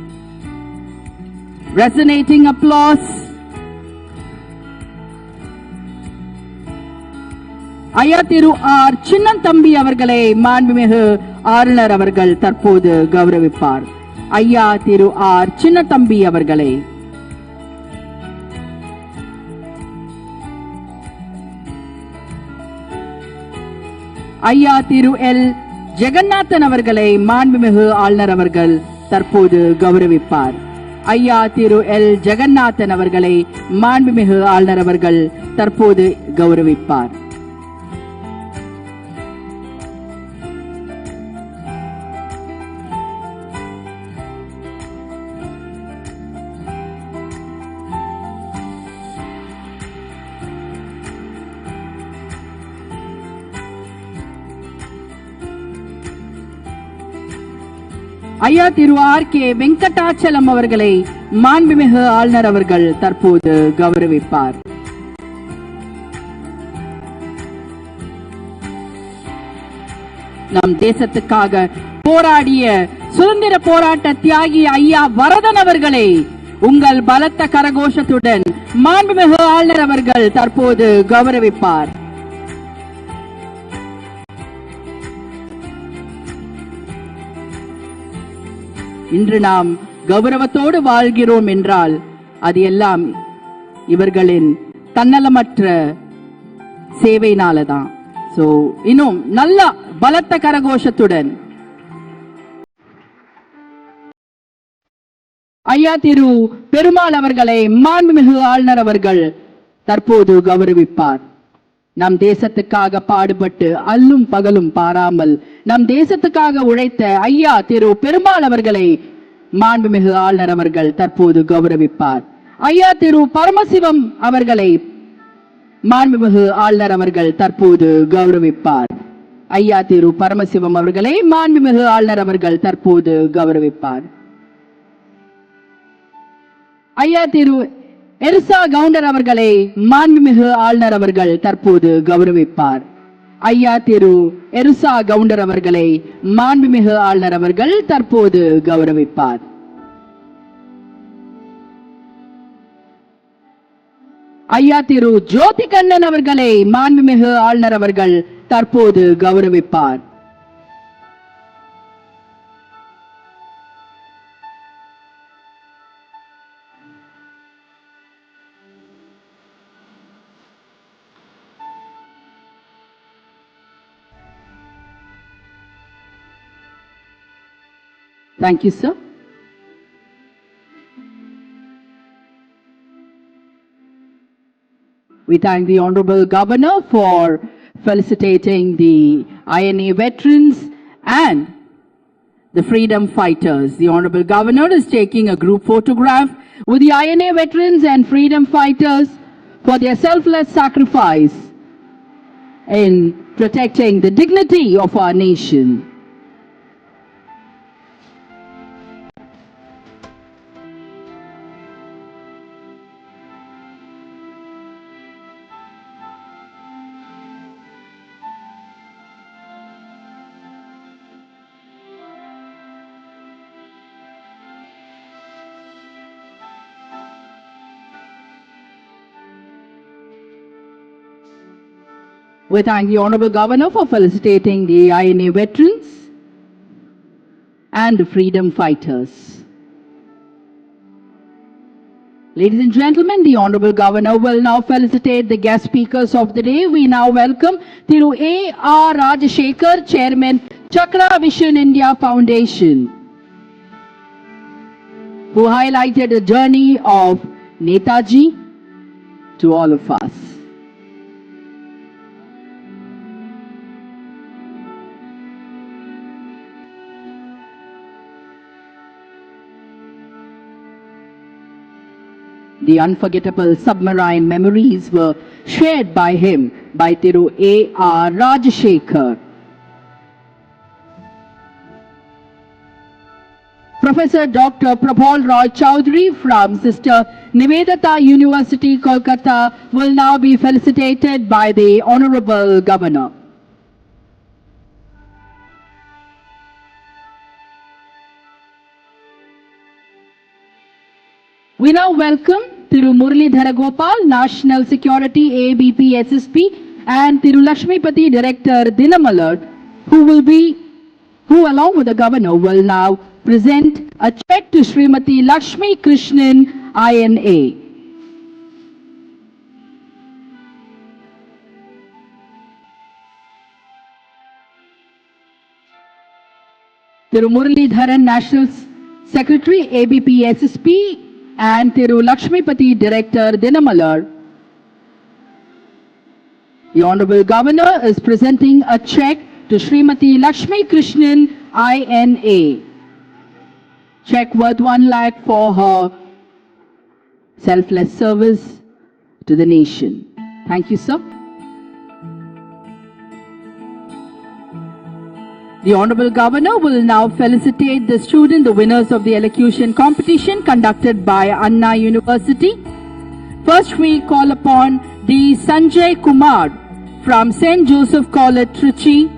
Resonating applause. ஐயா திரு ஆர். சின்னத்தம்பி அவர்களை மாண்புமிகு ஆளுநர் அவர்கள் தற்போது கௌரவிப்பார். ஐயா திரு ஆர். சின்னத்தம்பி அவர்களை. ஐயா திரு எல். ஜெகநாதன் அவர்களை மாண்புமிகு ஆளுநர் அவர்கள் தற்போது கௌரவிப்பார். ஐயா திரு எல். ஜெகநாதன் அவர்களை மாண்புமிகு ஆளுநர் அவர்கள் தற்போது கௌரவிப்பார். ஐயா திரு ஆர். கே. வெங்கடாச்சலம் அவர்களை மாண்புமிகு ஆளுநர் அவர்கள் தற்போது கௌரவிப்பார். நம் தேசத்துக்காக போராடிய சுதந்திர போராட்ட தியாகி ஐயா வரதன் அவர்களை உங்கள் பலத்த கரகோஷத்துடன் மாண்புமிகு ஆளுநர் அவர்கள் தற்போது கௌரவிப்பார். இன்று நாம் கௌரவத்தோடு வாழ்கிறோம் என்றால் அது எல்லாம் இவர்களின் தன்னலமற்ற சேவையினாலதான். சோ இன்னும் நல்ல பலத்த கரகோஷத்துடன் ஐயா திரு பெருமாள் அவர்களை மாண்புமிகு ஆளுநர் அவர்கள் தற்போது கௌரவிப்பார். நம் தேசத்துக்காக பாடுபட்டு அல்லும் பகலும் பாராமல் நம் தேசத்துக்காக உழைத்த ஐயா திரு பெருமாள் அவர்களை மாண்புமிகு ஆளுநர் அவர்கள் தற்போது கௌரவிப்பார். ஐயா திரு பரமசிவம் அவர்களை மாண்புமிகு ஆளுநர் அவர்கள் தற்போது கௌரவிப்பார். ஐயா திரு பரமசிவம் அவர்களை மாண்புமிகு ஆளுநர் அவர்கள் தற்போது கௌரவிப்பார். ஐயா திரு எருசா கவுண்டர் அவர்களை மாண்புமிகு ஆளுநர் அவர்கள் தற்போது கௌரவிப்பார். ஐயா திரு எருசா கவுண்டர் அவர்களை மாண்புமிகு ஆளுநர் அவர்கள் தற்போது கௌரவிப்பார். ஐயா திரு ஜோதி கண்ணன் அவர்களை மாண்புமிகு ஆளுநர் அவர்கள் தற்போது கௌரவிப்பார். Thank you, sir. We thank the Honorable Governor for felicitating the INA veterans and the freedom fighters. The Honorable Governor is taking a group photograph with the INA veterans and freedom fighters for their selfless sacrifice in protecting the dignity of our nation. We thank the Honorable Governor for felicitating the INA veterans and the freedom fighters. Ladies and gentlemen, the Honorable Governor will now felicitate the guest speakers of the day. We now welcome Thiru A.R. Rajashekar, Chairman, Chakra Vision India Foundation, who highlighted the journey of Netaji to all of us. The unforgettable submarine memories were shared by him by Thiru A.R. Rajashekar. Professor Dr. Prabal Roy Chowdhury from Sister Nivedita University, Kolkata will now be felicitated by the Honorable Governor. We now welcome Thiru Muralidhara Gopal, National Security ABP SSP, and Thiru Lakshmipati Director Dina who along with the Governor will now present a check to Srimati Lakshmi Krishnan INA. Thiru Muralidharan, National Secretary ABP SSP, and Thiru Lakshmipati Director Dinamalar. The Honorable Governor is presenting a check to Srimati Lakshmi Krishnan INA. Check worth 1 lakh for her selfless service to the nation. Thank you, sir. The Honorable Governor will now felicitate the students, the winners of the elocution competition conducted by Anna University. First, we call upon D. Sanjay Kumar from St. Joseph College, Trichy,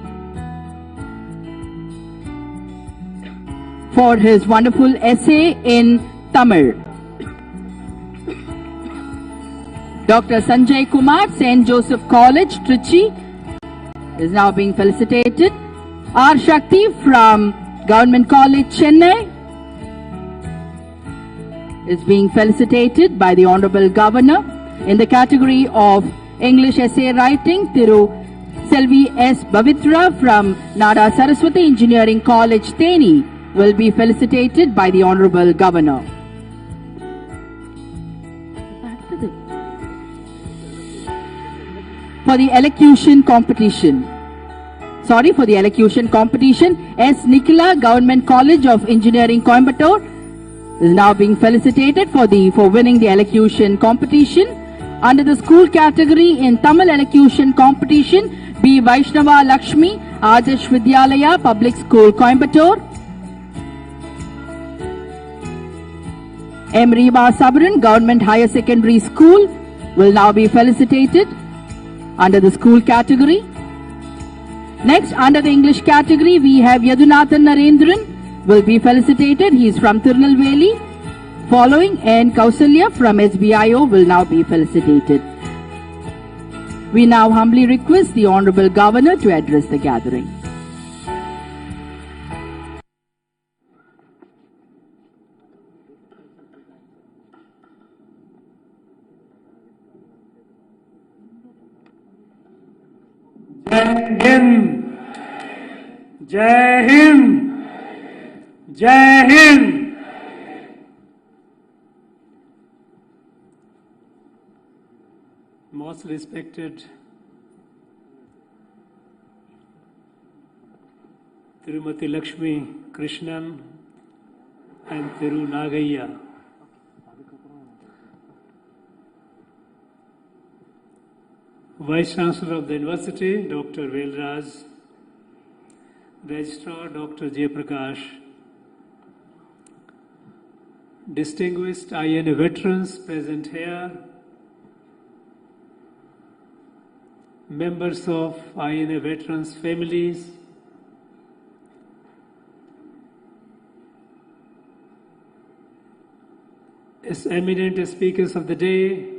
for his wonderful essay in Tamil. Dr. Sanjay Kumar, St. Joseph College, Trichy, is now being felicitated. R. Shakti from Government College, Chennai, is being felicitated by the Honorable Governor. In the category of English essay writing, Thiru Selvi S. Bavitra from Nada Saraswati Engineering College, Theni, will be felicitated by the Honorable Governor. For the elocution competition, for the elocution competition, S. Nikila, Government College of Engineering, Coimbatore, is now being felicitated for winning the elocution competition. Under the school category in Tamil elocution competition, B. Vaishnava Lakshmi, Adarsh Vidyalaya Public School, Coimbatore. M. Rima Sabran, Government Higher Secondary School, will now be felicitated under the school category. Next, under the English category, we have Yadunathan Narendran, will be felicitated. He is from Tirunelveli. Following, N. Kausalya from SBIO will now be felicitated. We now humbly request the Honorable Governor to address the gathering. Jai Hind! Jai Hind! Jai Hind! Most respected Tirumati Lakshmi Krishnan and Thiru Nagaya, Vice Chancellor of the University, Dr. Velraj, Registrar, Dr. Jayaprakash, distinguished INA veterans present here, members of INA veterans' families, eminent speakers of the day,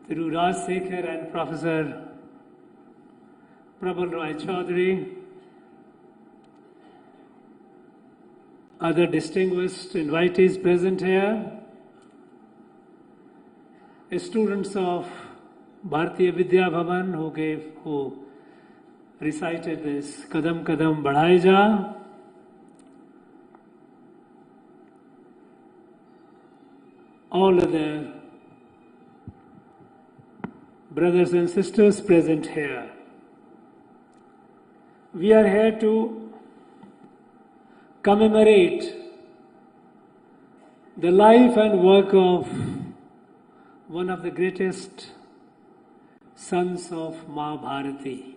Thiru Rajsekhar and Professor Prabal Roy Chaudhary, other distinguished invitees present here, students of Bharatiya Vidya Bhavan who recited this Kadam Kadam Badhai Ja. All other brothers and sisters present here. We are here to commemorate the life and work of one of the greatest sons of Ma Bharati,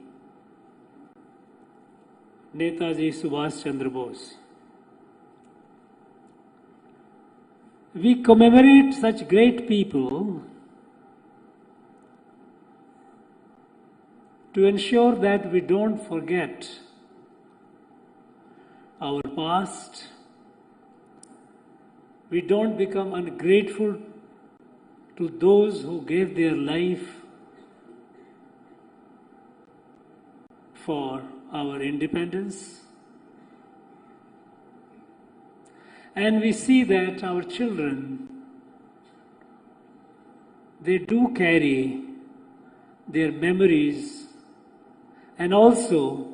Netaji Subhash Chandra Bose. We commemorate such great people to ensure that we don't forget our past, we don't become ungrateful to those who gave their life for our independence. And we see that our children, they do carry their memories and also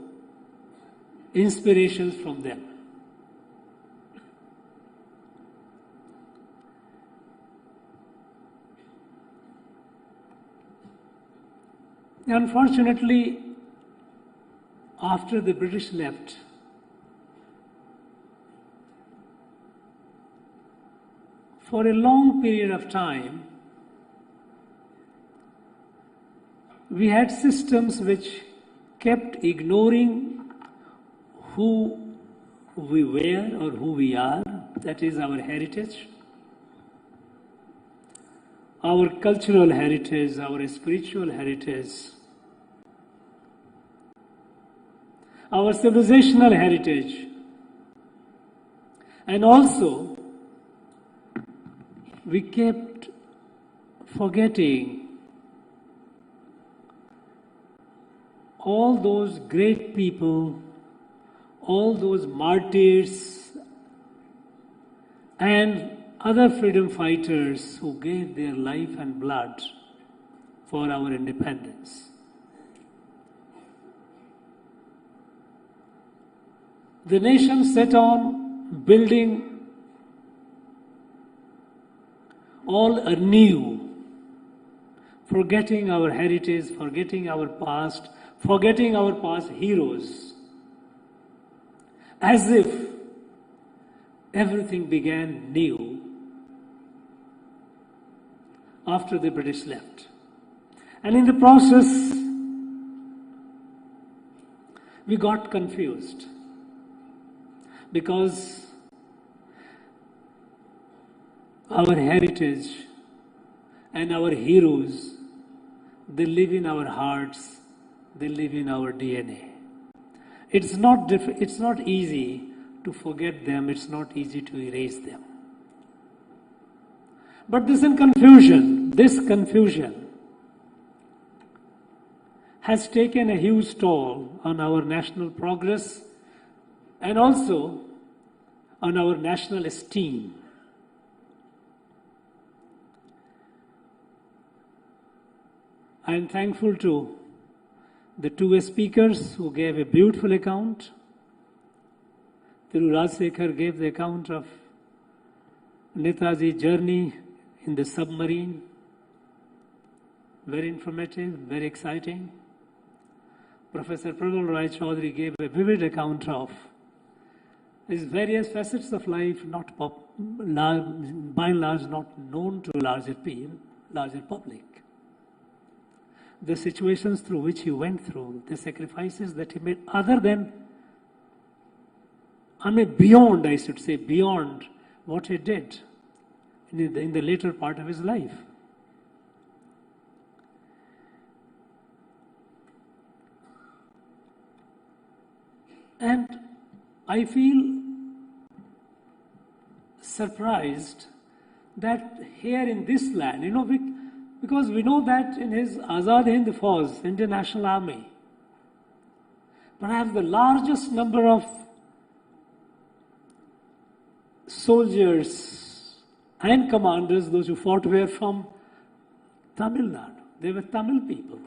inspirations from them. Unfortunately, after the British left, for a long period of time, we had systems which kept ignoring who we were or who we are, that is our heritage, our cultural heritage, our spiritual heritage, our civilizational heritage, and also we kept forgetting all those great people, all those martyrs and other freedom fighters who gave their life and blood for our independence. The nation set on building all anew, forgetting our heritage, forgetting our past heroes, as if everything began new after the British left. And in the process, we got confused because our heritage and our heroes, they live in our hearts, they live in our DNA. It's not easy to forget them, it's not easy to erase them. But this confusion has taken a huge toll on our national progress and also on our national esteem. I am thankful to the two speakers who gave a beautiful account. Thiru Rajsekhar gave the account of Netaji's journey in the submarine. Very informative, very exciting. Professor Prabal Roy Chaudhary gave a vivid account of his various facets of life, by and large not known to a larger public. The situations through which he went through, the sacrifices that he made, beyond what he did in the later part of his life. And I feel surprised that here in this land, because we know that in his Azad Hind Fauj, Indian National Army, perhaps the largest number of soldiers and commanders, those who fought, were from Tamil Nadu. They were Tamil people.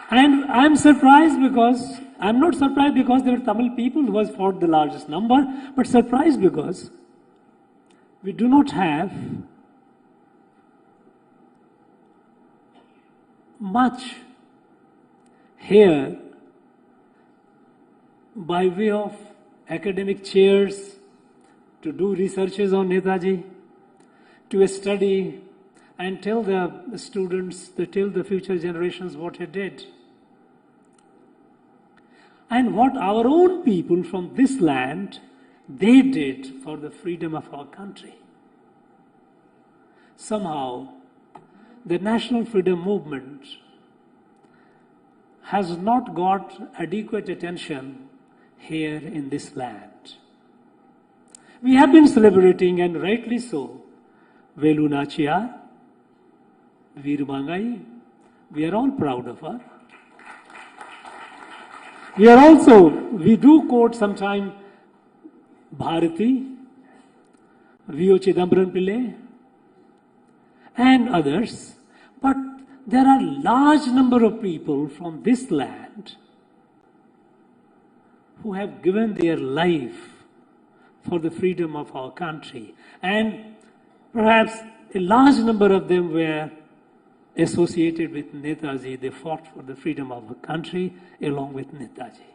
And I'm not surprised because they were Tamil people who has fought the largest number, but surprised because we do not have much here by way of academic chairs to do researches on Netaji, to study and tell the students, tell the future generations what he did. And what our own people from this land, they did for the freedom of our country. Somehow, the national freedom movement has not got adequate attention here in this land. We have been celebrating, and rightly so, Velu Nachiyar, Veer Mangai. We are all proud of her. We do quote sometime Bharati, V.O. Chidambaram Pillai, and others. But there are large number of people from this land who have given their life for the freedom of our country. And perhaps a large number of them were associated with Netaji. They fought for the freedom of our country along with Netaji.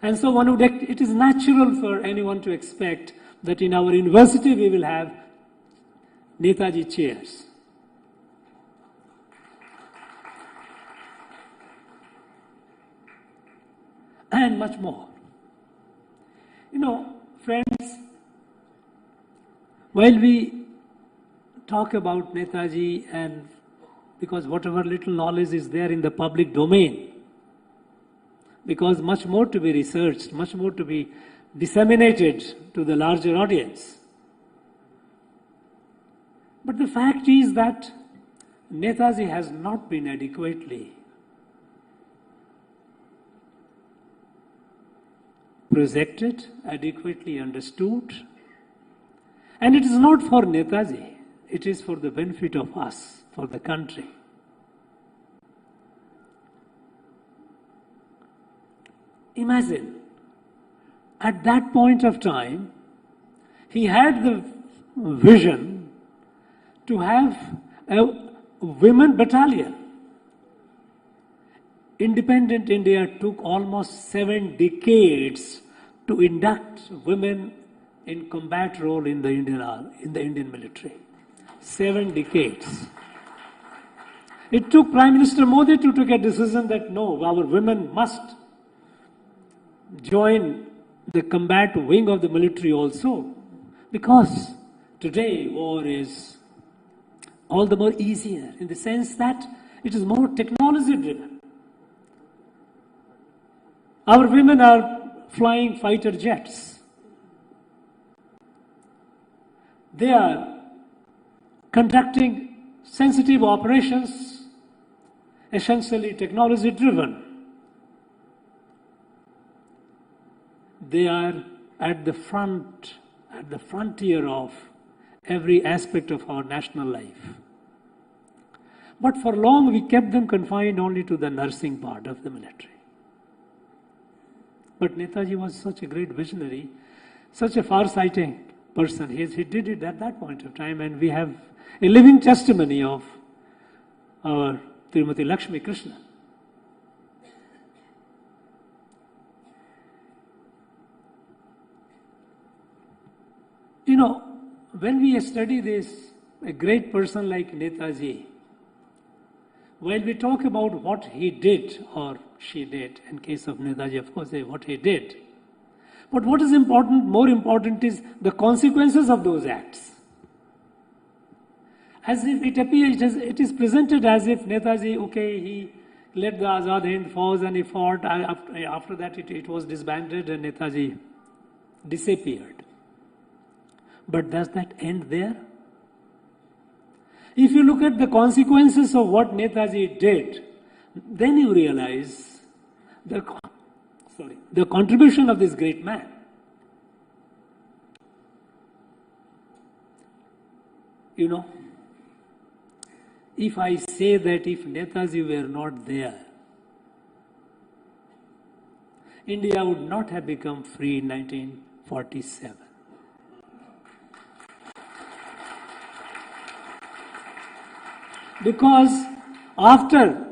And so it is natural for anyone to expect that in our university we will have Netaji chairs. And much more. Friends, while we talk about Netaji, and because whatever little knowledge is there in the public domain, because much more to be researched, much more to be disseminated to the larger audience. But the fact is that Netaji has not been adequately projected, adequately understood. And it is not for Netaji, it is for the benefit of us, for the country. Imagine, at that point of time, he had the vision to have a women battalion independent India took almost 7 decades to induct women in combat role in the Indian military. 7 decades. It took Prime Minister Modi to take a decision that no, our women must join the combat wing of the military also, because today war is all the more easier in the sense that it is more technology driven. Our women are flying fighter jets. They are conducting sensitive operations, essentially technology driven. They are at the front, at the frontier of every aspect of our national life. But for long we kept them confined only to the nursing part of the military. But Netaji was such a great visionary, such a far-sighting person. He did it at that point of time, and we have a living testimony of our Srimati Lakshmi Krishna. You know, when we study this, a great person like Netaji, while we talk about what he did or she did, in case of Netaji, of course, what he did. But what is important, more important is the consequences of those acts. As if it appears, it is presented as if Netaji, okay, he led the Azad Hind Fauj and he fought. After that, it was disbanded and Netaji disappeared. But does that end there? If you look at the consequences of what Netaji did, then you realize the contribution of this great man. You know, if I say that if Netaji were not there, India would not have become free in 1947. Because after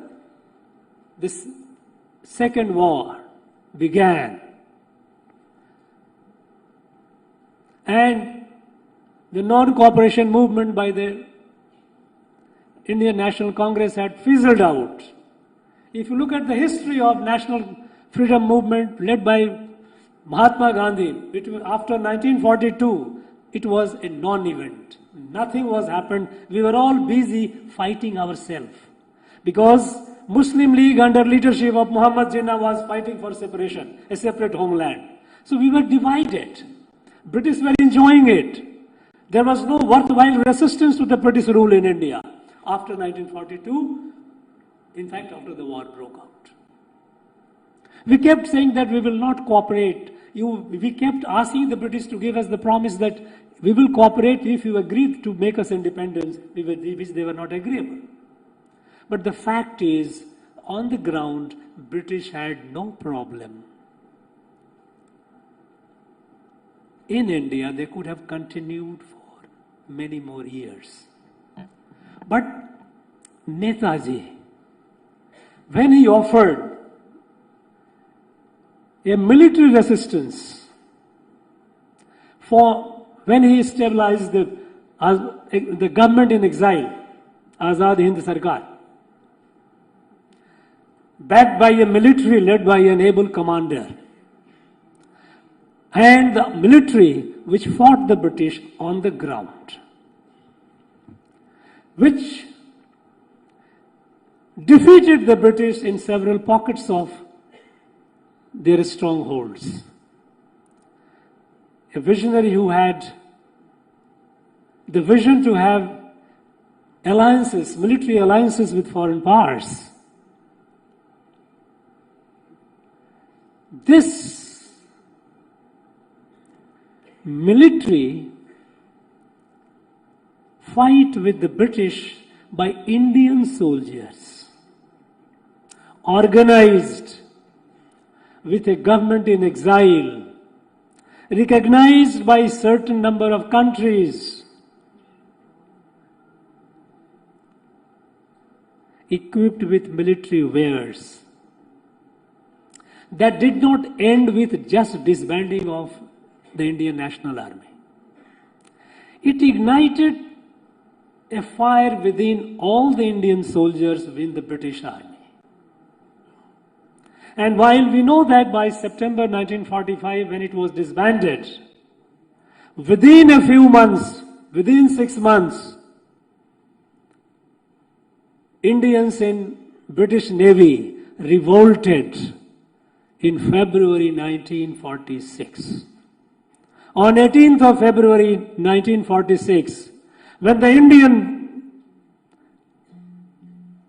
this second war began and the non-cooperation movement by the Indian National Congress had fizzled out. If you look at the history of national freedom movement led by Mahatma Gandhi, after 1942, it was a non-event. Nothing was happened. We were all busy fighting ourselves. Because Muslim League under leadership of Muhammad Jinnah was fighting for separation, a separate homeland. So we were divided. British were enjoying it. There was no worthwhile resistance to the British rule in India. After 1942, in fact, after the war broke out. We kept saying that we will not cooperate. We kept asking the British to give us the promise that we will cooperate if you agree to make us independence, which they were not agreeable. But the fact is, on the ground, British had no problem. In India, they could have continued for many more years. But Netaji, when he offered a military resistance when he stabilized the government in exile, Azad Hind Sarkar, backed by a military led by an able commander, and the military which fought the British on the ground, which defeated the British in several pockets of their strongholds. A visionary who had the vision to have alliances, military alliances with foreign powers. This military fight with the British by Indian soldiers, organized with a government in exile, recognized by a certain number of countries, equipped with military wares, that did not end with just disbanding of the Indian National Army. It ignited a fire within all the Indian soldiers within the British Army. And while we know that by September 1945, when it was disbanded, within a few months, within 6 months, Indians in British Navy revolted in February 1946. On 18th of February 1946, when the Indian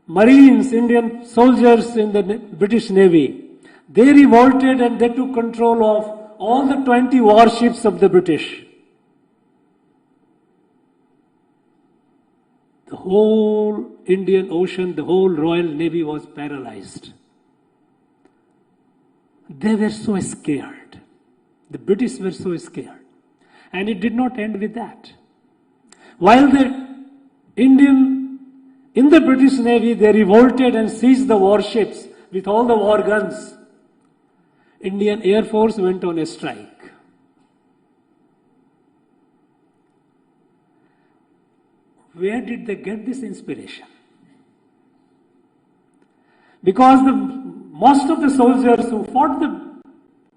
Marines, Indian soldiers in the British Navy, they revolted and they took control of all the 20 warships of the British. The whole Indian Ocean, the whole Royal Navy was paralyzed. They were so scared. The British were so scared. And it did not end with that. While the in the British Navy, they revolted and seized the warships with all the war guns. Indian Air Force went on a strike. Where did they get this inspiration? Because most of the soldiers who fought the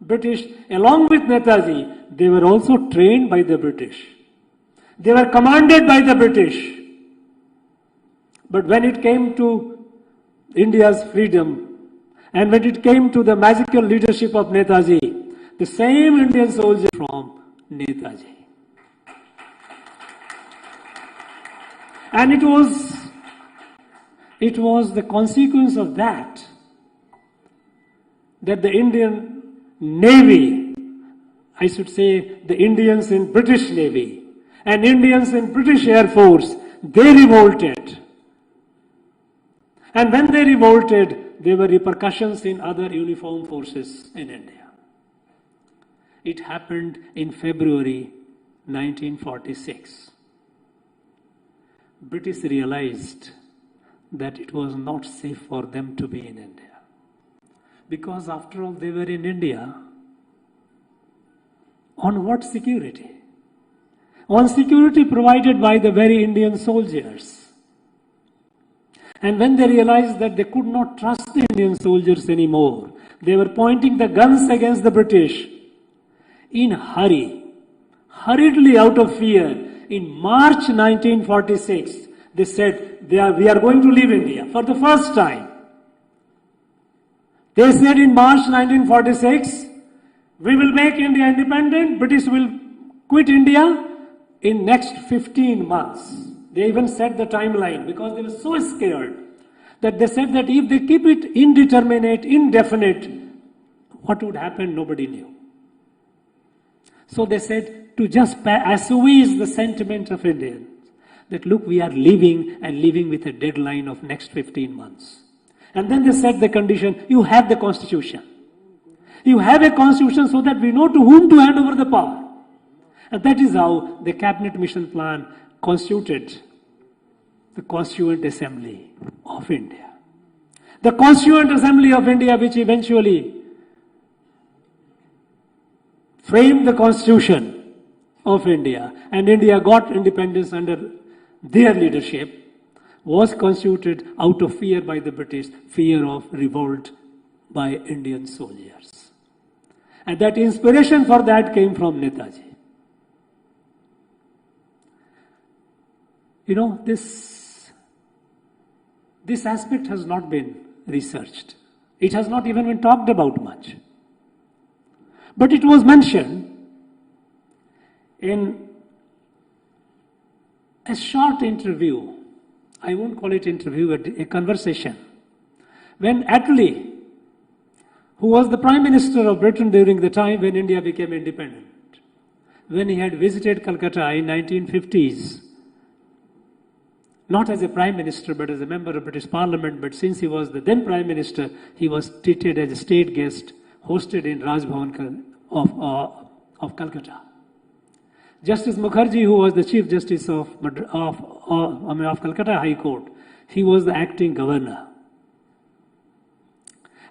British along with Netaji, they were also trained by the British. They were commanded by the British. But when it came to India's freedom, and when it came to the magical leadership of Netaji, the same Indian soldier from Netaji. And it was the consequence of that the Indian Navy, I should say the Indians in British Navy and Indians in British Air Force, they revolted. And when they revolted, there were repercussions in other uniformed forces in India. It happened in February 1946. British realized that it was not safe for them to be in India. Because after all, they were in India. On what security? On security provided by the very Indian soldiers. And when they realized that they could not trust the Indian soldiers anymore, they were pointing the guns against the British. In hurriedly out of fear, in March 1946, they said, we are going to leave India for the first time. They said in March 1946, we will make India independent, British will quit India in next 15 months. They even set the timeline because they were so scared that they said that if they keep it indeterminate, indefinite, what would happen, nobody knew. So they said to just assuage the sentiment of Indians, that look, we are leaving and leaving with a deadline of next 15 months. And then they set the condition, you have the constitution. You have a constitution so that we know to whom to hand over the power. And that is how the cabinet mission plan constituted the Constituent Assembly of India. The Constituent Assembly of India, which eventually framed the Constitution of India, and India got independence under their leadership, was constituted out of fear by the British, fear of revolt by Indian soldiers. And that inspiration for that came from Netaji. You know, this aspect has not been researched. It has not even been talked about much. But it was mentioned in a short interview. I won't call it interview, a conversation. When Attlee, who was the Prime Minister of Britain during the time when India became independent, when he had visited Calcutta in 1950s, not as a Prime Minister, but as a member of British Parliament, but since he was the then Prime Minister, he was treated as a state guest, hosted in Raj Bhavan of Calcutta. Justice Mukherjee, who was the Chief Justice of Calcutta High Court, he was the acting governor.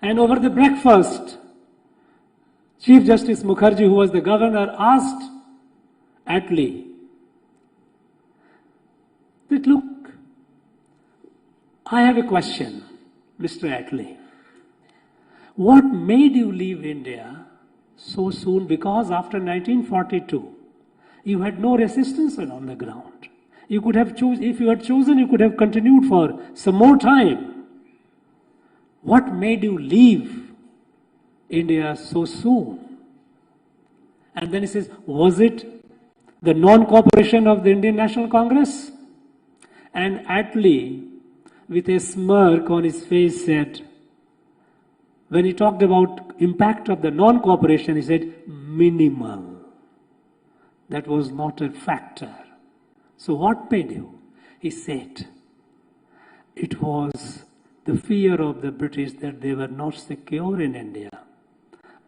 And over the breakfast Chief Justice Mukherjee, who was the governor, asked Attlee that, look, I have a question, Mr. Attlee. What made you leave India so soon? Because after 1942, you had no resistance on the ground. You could have chosen, if you had chosen, you could have continued for some more time. What made you leave India so soon? And then he says, was it the non-cooperation of the Indian National Congress? And Attlee, with a smirk on his face, said, when he talked about impact of the non-cooperation, he said, minimal. That was not a factor. So what made you? He said, it was the fear of the British that they were not secure in India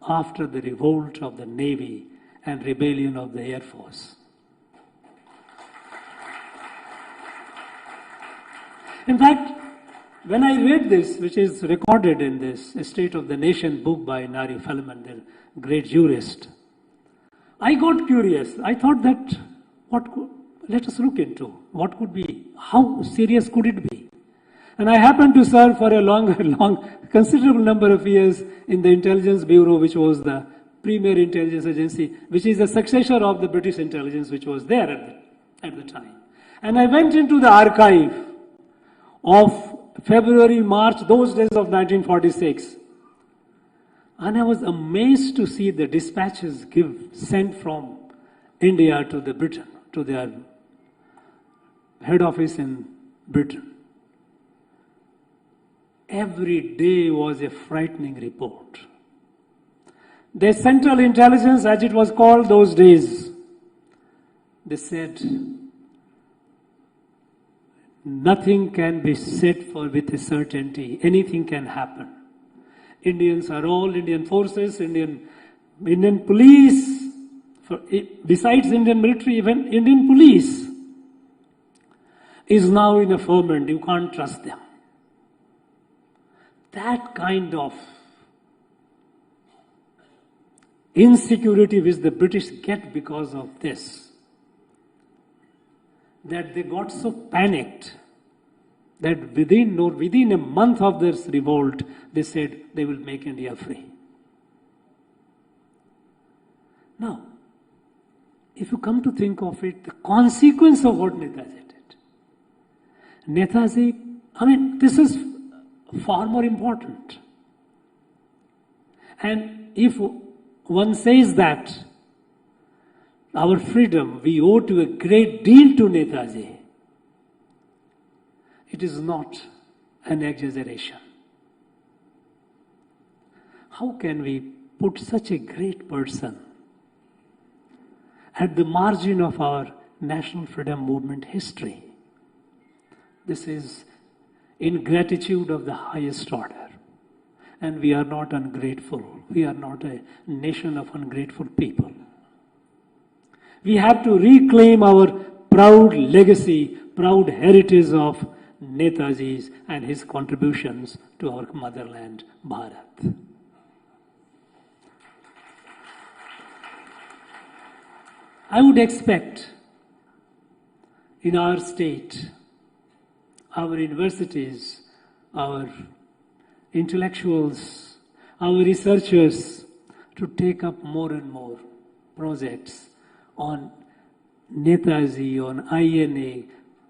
after the revolt of the Navy and rebellion of the Air Force. In fact, when I read this, which is recorded in this State of the Nation book by Nari Fellman, the great jurist, I got curious. I thought that, let us look into what could be, how serious could it be? And I happened to serve for a considerable number of years in the Intelligence Bureau, which was the premier intelligence agency, which is the successor of the British intelligence, which was there at the time. And I went into the archive of February, March, those days of 1946. And I was amazed to see the dispatches sent from India to the Britain, to their head office in Britain. Every day was a frightening report. The Central Intelligence, as it was called those days, they said, nothing can be said with a certainty. Anything can happen. Indians are all Indian forces, Indian police, besides Indian military, even Indian police is now in a ferment. You can't trust them. That kind of insecurity which the British get because of this, that they got so panicked that within a month of this revolt, they said they will make India free. Now, if you come to think of it, the consequence of what Netaji did. Netaji, this is far more important. And if one says that our freedom we owe to a great deal to Netaji, it is not an exaggeration. How can we put such a great person at the margin of our national freedom movement history? This is ingratitude of the highest order. And we are not ungrateful. We are not a nation of ungrateful people. We have to reclaim our proud legacy, proud heritage of Netaji's and his contributions to our motherland, Bharat. I would expect in our state, our universities, our intellectuals, our researchers to take up more and more projects on Netaji, on INA,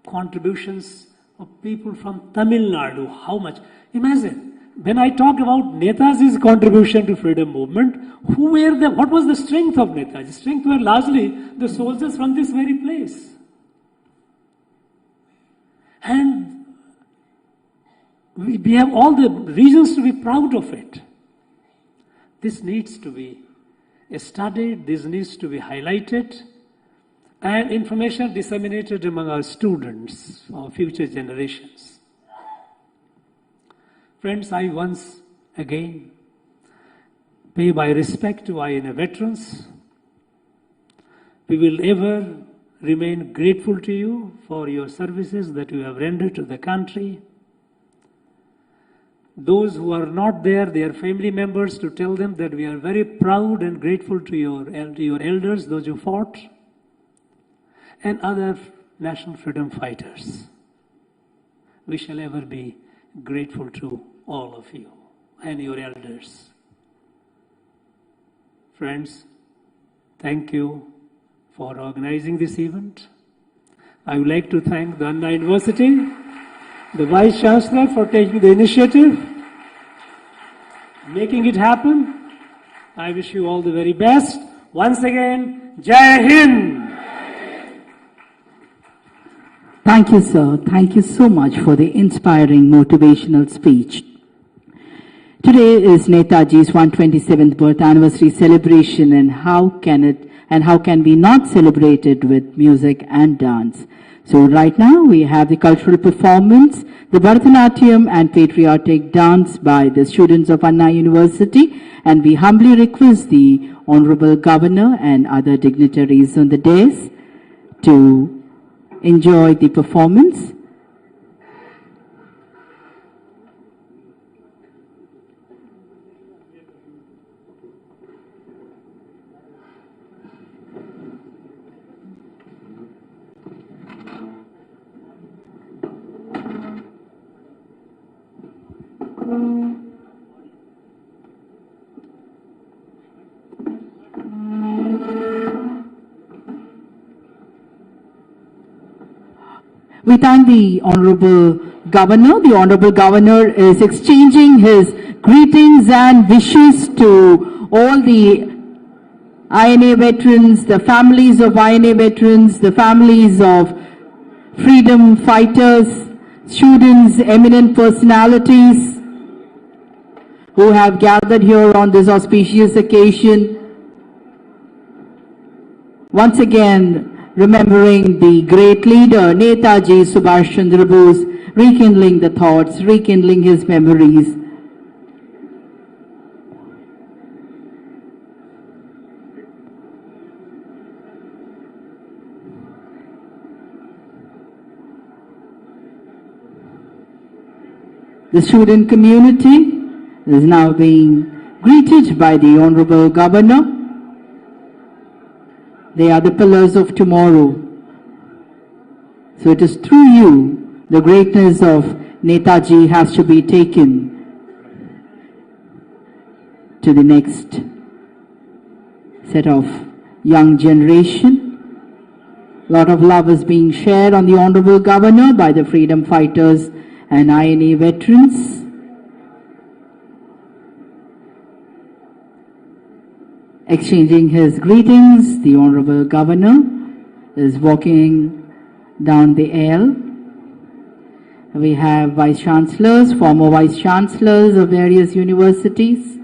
contributions of people from Tamil Nadu. How much? Imagine, when I talk about Netaji's contribution to freedom movement, what was the strength of Netaji? Strength were largely the soldiers from this very place. And we have all the reasons to be proud of it. This needs to be studied, this needs to be highlighted, and information disseminated among our students, our future generations. Friends, I once again pay my respect to INA veterans. We will ever remain grateful to you for your services that you have rendered to the country. those who are not there, their family members, to tell them that we are very proud and grateful to your elders, those who fought, and other national freedom fighters. We shall ever be grateful to all of you and your elders. Friends, thank you for organizing this event. I would like to thank the Anna University, the Vice Chancellor, for taking the initiative, making it happen. I wish you all the very best. Once again, Jai Hind! Thank you, sir. Thank you so much for the inspiring motivational speech. Today is Netaji's 127th birth anniversary celebration, and how can we not celebrate it with music and dance? So right now we have the cultural performance, the Bharatanatyam and patriotic dance by the students of Anna University, and we humbly request the Honorable Governor and other dignitaries on the dais to enjoy the performance. We thank the Honorable Governor. The Honorable Governor is exchanging his greetings and wishes to all the INA veterans, the families of INA veterans, the families of freedom fighters, students, eminent personalities who have gathered here on this auspicious occasion. Once again, remembering the great leader, Netaji Subhash Chandra Bose, rekindling the thoughts, rekindling his memories. The student community is now being greeted by the Honorable Governor. They are the pillars of tomorrow. So it is through you the greatness of Netaji has to be taken to the next set of young generation. A lot of love is being shared on the Honorable Governor by the freedom fighters and INA veterans. Exchanging his greetings, the Honorable Governor is walking down the aisle. We have Vice Chancellors, former Vice Chancellors of various universities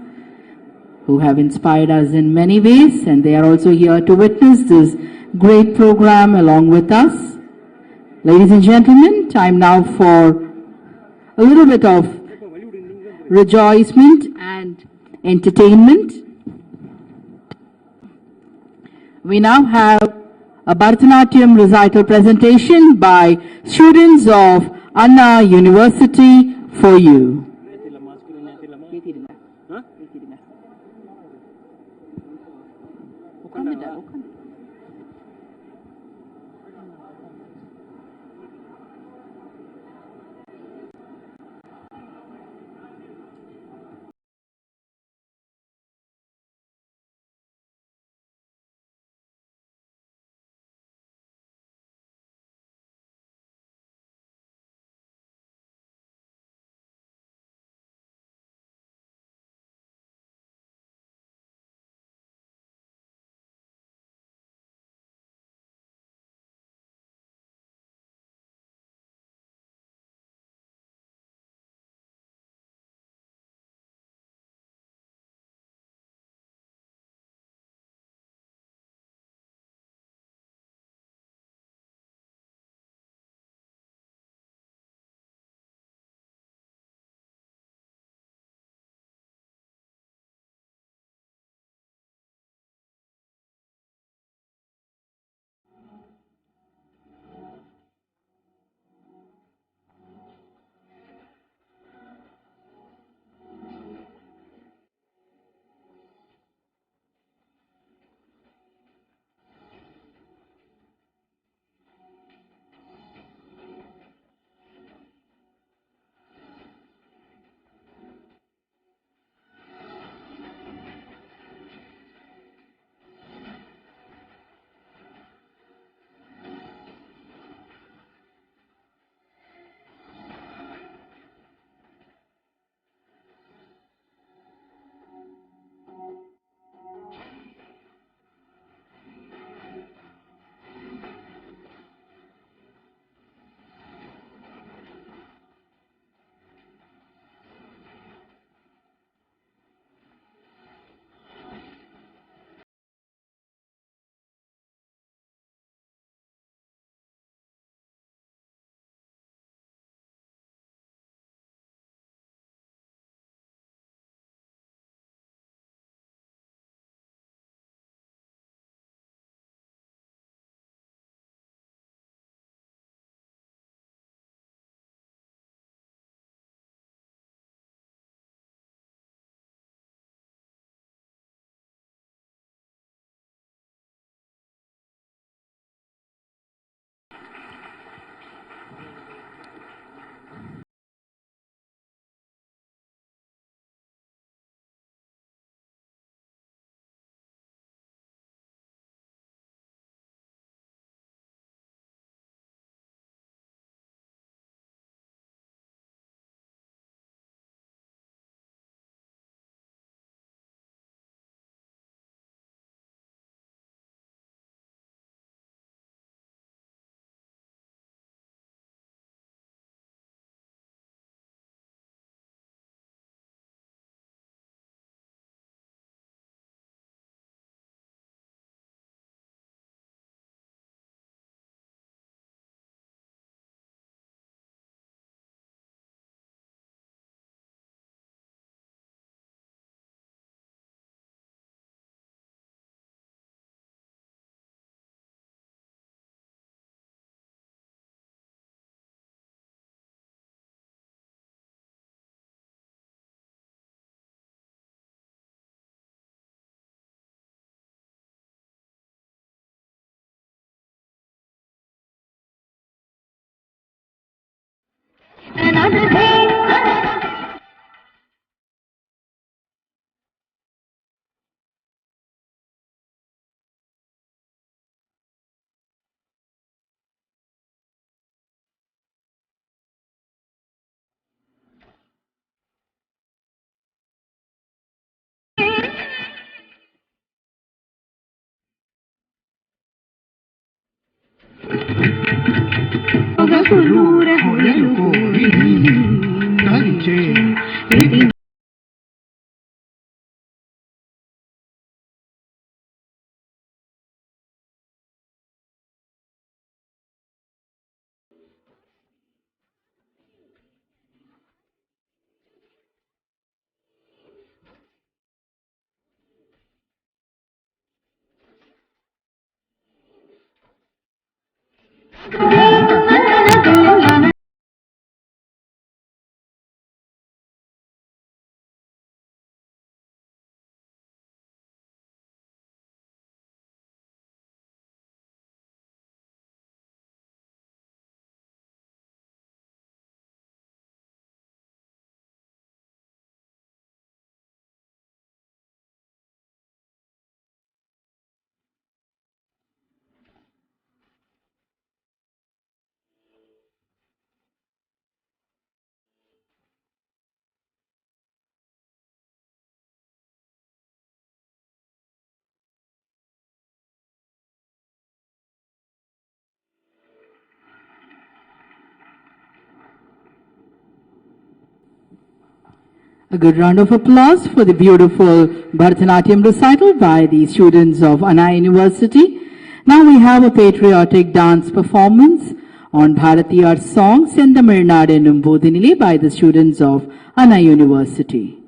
who have inspired us in many ways, and they are also here to witness this great program along with us. Ladies and gentlemen, time now for a little bit of rejoicement and entertainment. We now have a Bharatanatyam recital presentation by students of Anna University for you. A good round of applause for the beautiful Bharatanatyam recital by the students of Anna University. Now we have a patriotic dance performance on Bharatiyar song Sendamirnadu Numbodinile by the students of Anna University.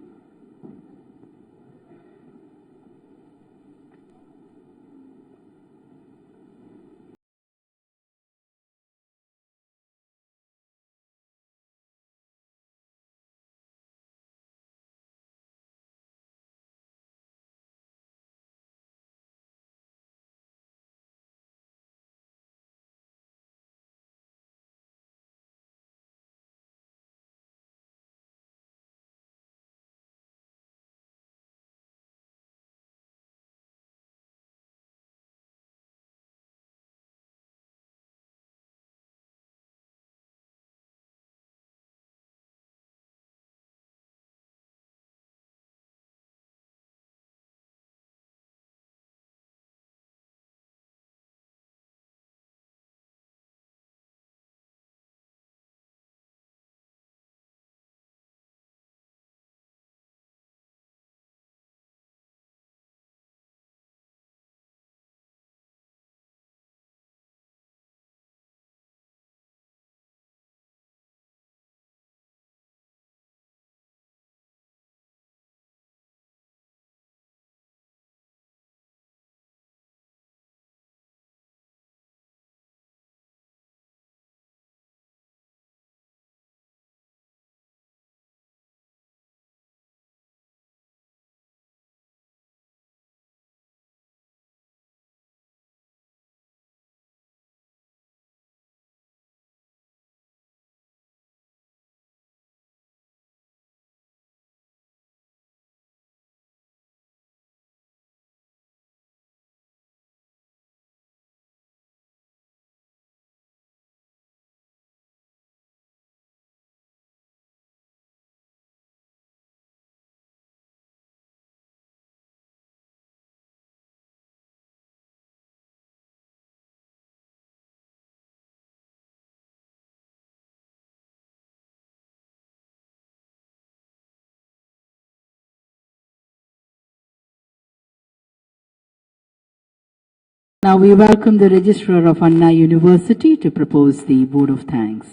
Now we welcome the Registrar of Anna University to propose the Vote of Thanks.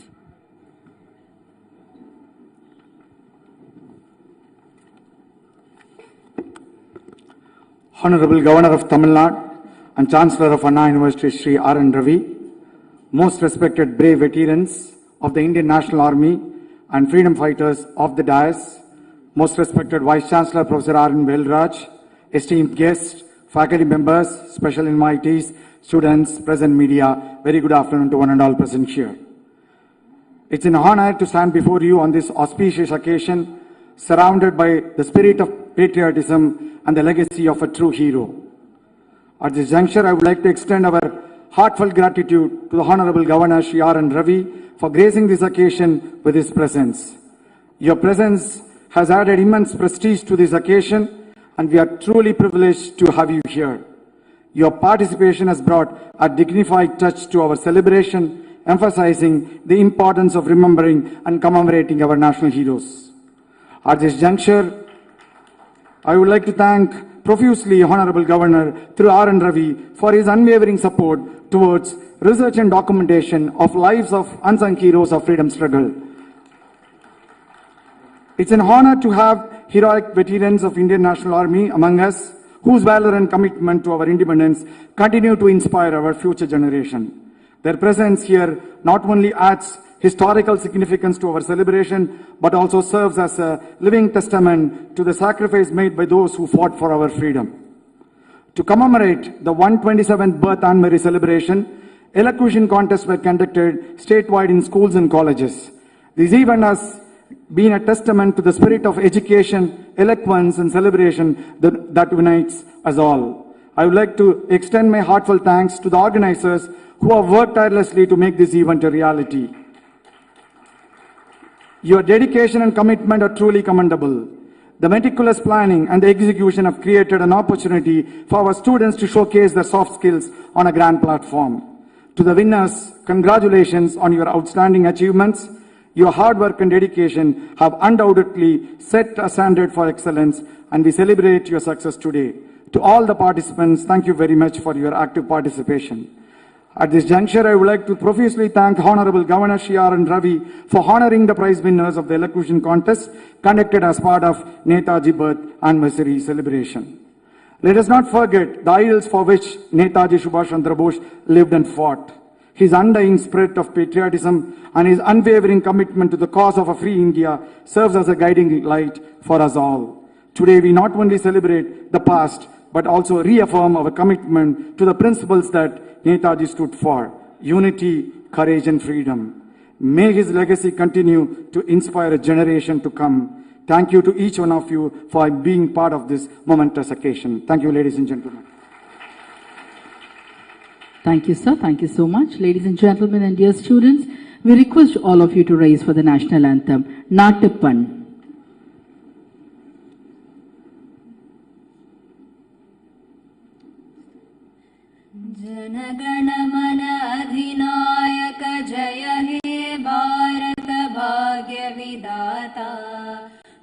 Honorable Governor of Tamil Nadu and Chancellor of Anna University, Sri R.N. Ravi, most respected brave veterans of the Indian National Army and freedom fighters of the dais, most respected Vice Chancellor Professor R.N. Velraj, esteemed guests, faculty members, special invitees, students, present media, very good afternoon to one and all present here. It's an honor to stand before you on this auspicious occasion, surrounded by the spirit of patriotism and the legacy of a true hero. At this juncture, I would like to extend our heartfelt gratitude to the Honorable Governor Shri R. N. Ravi for gracing this occasion with his presence. Your presence has added immense prestige to this occasion, and we are truly privileged to have you here. Your participation has brought a dignified touch to our celebration, emphasizing the importance of remembering and commemorating our national heroes. At this juncture, I would like to thank profusely Honorable Governor through R. N. Ravi for his unwavering support towards research and documentation of lives of unsung heroes of freedom struggle. It's an honor to have heroic veterans of Indian National Army among us, whose valor and commitment to our independence continue to inspire our future generation. Their presence here not only adds historical significance to our celebration, but also serves as a living testament to the sacrifice made by those who fought for our freedom. To commemorate the 127th birth anniversary celebration, elocution contests were conducted statewide in schools and colleges. This event has been a testament to the spirit of education, eloquence, and celebration that unites us all. I would like to extend my heartfelt thanks to the organizers who have worked tirelessly to make this event a reality. Your dedication and commitment are truly commendable. The meticulous planning and the execution have created an opportunity for our students to showcase their soft skills on a grand platform. To the winners, congratulations on your outstanding achievements. Your hard work and dedication have undoubtedly set a standard for excellence, and we celebrate your success today. To all the participants, thank you very much for your active participation. At this juncture, I would like to profusely thank Honorable Governor Shri R. N. Ravi for honoring the prize winners of the elocution contest conducted as part of Netaji birth anniversary celebration. Let us not forget the ideals for which Netaji Subhash Chandra Bose lived and fought. His undying spirit of patriotism and his unwavering commitment to the cause of a free India serves as a guiding light for us all. Today, we not only celebrate the past, but also reaffirm our commitment to the principles that Netaji stood for: unity, courage, and freedom. May his legacy continue to inspire a generation to come. Thank you to each one of you for being part of this momentous occasion. Thank you, ladies and gentlemen. Thank you, sir. Thank you so much. Ladies and gentlemen and dear students, we request all of you to rise for the national anthem, Natuppan. Jana Gana Mana अधिनायक जय हे भारत भाग्य विधाता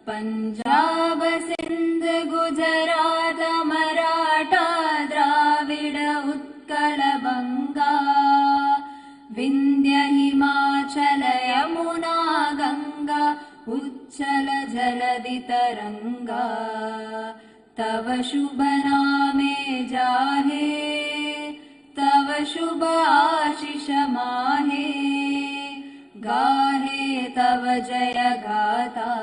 पंजाब सिंध गुजरात मराठा द्राविड उत्कल बंगा विंध्य हिमाचल यमुना गंगा उच्चल जलधि तरंगा तव शुभ नामे जाहे तव शुभ आशीष माहे गाहे तव जय गाथा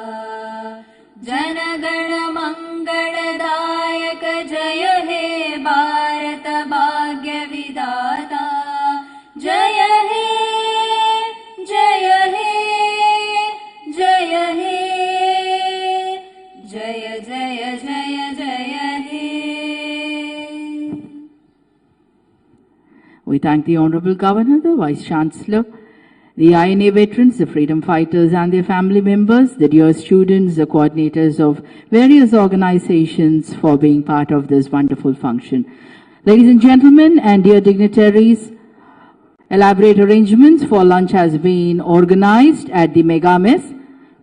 जनगण मंगलदायक जय हे भारत भाग्य विधाता जय हे जय हे जय हे जय जय जय जय हे. We thank the Honorable Governor, the Vice Chancellor, the INA veterans, the freedom fighters and their family members, the dear students, the coordinators of various organizations for being part of this wonderful function. Ladies and gentlemen and dear dignitaries, elaborate arrangements for lunch has been organized at the Mega Mess.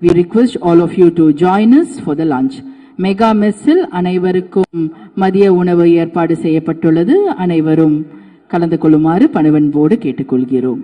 We request all of you to join us for the lunch. Mega Messil அனைவருக்கும் மதிய உணவு ஏற்பாடு செய்யப்பட்டுள்ளது. அனைவரும் கலந்து கொள்ளுமாறு பணிவன்போடு கேட்டுக்கொள்கிறோம்.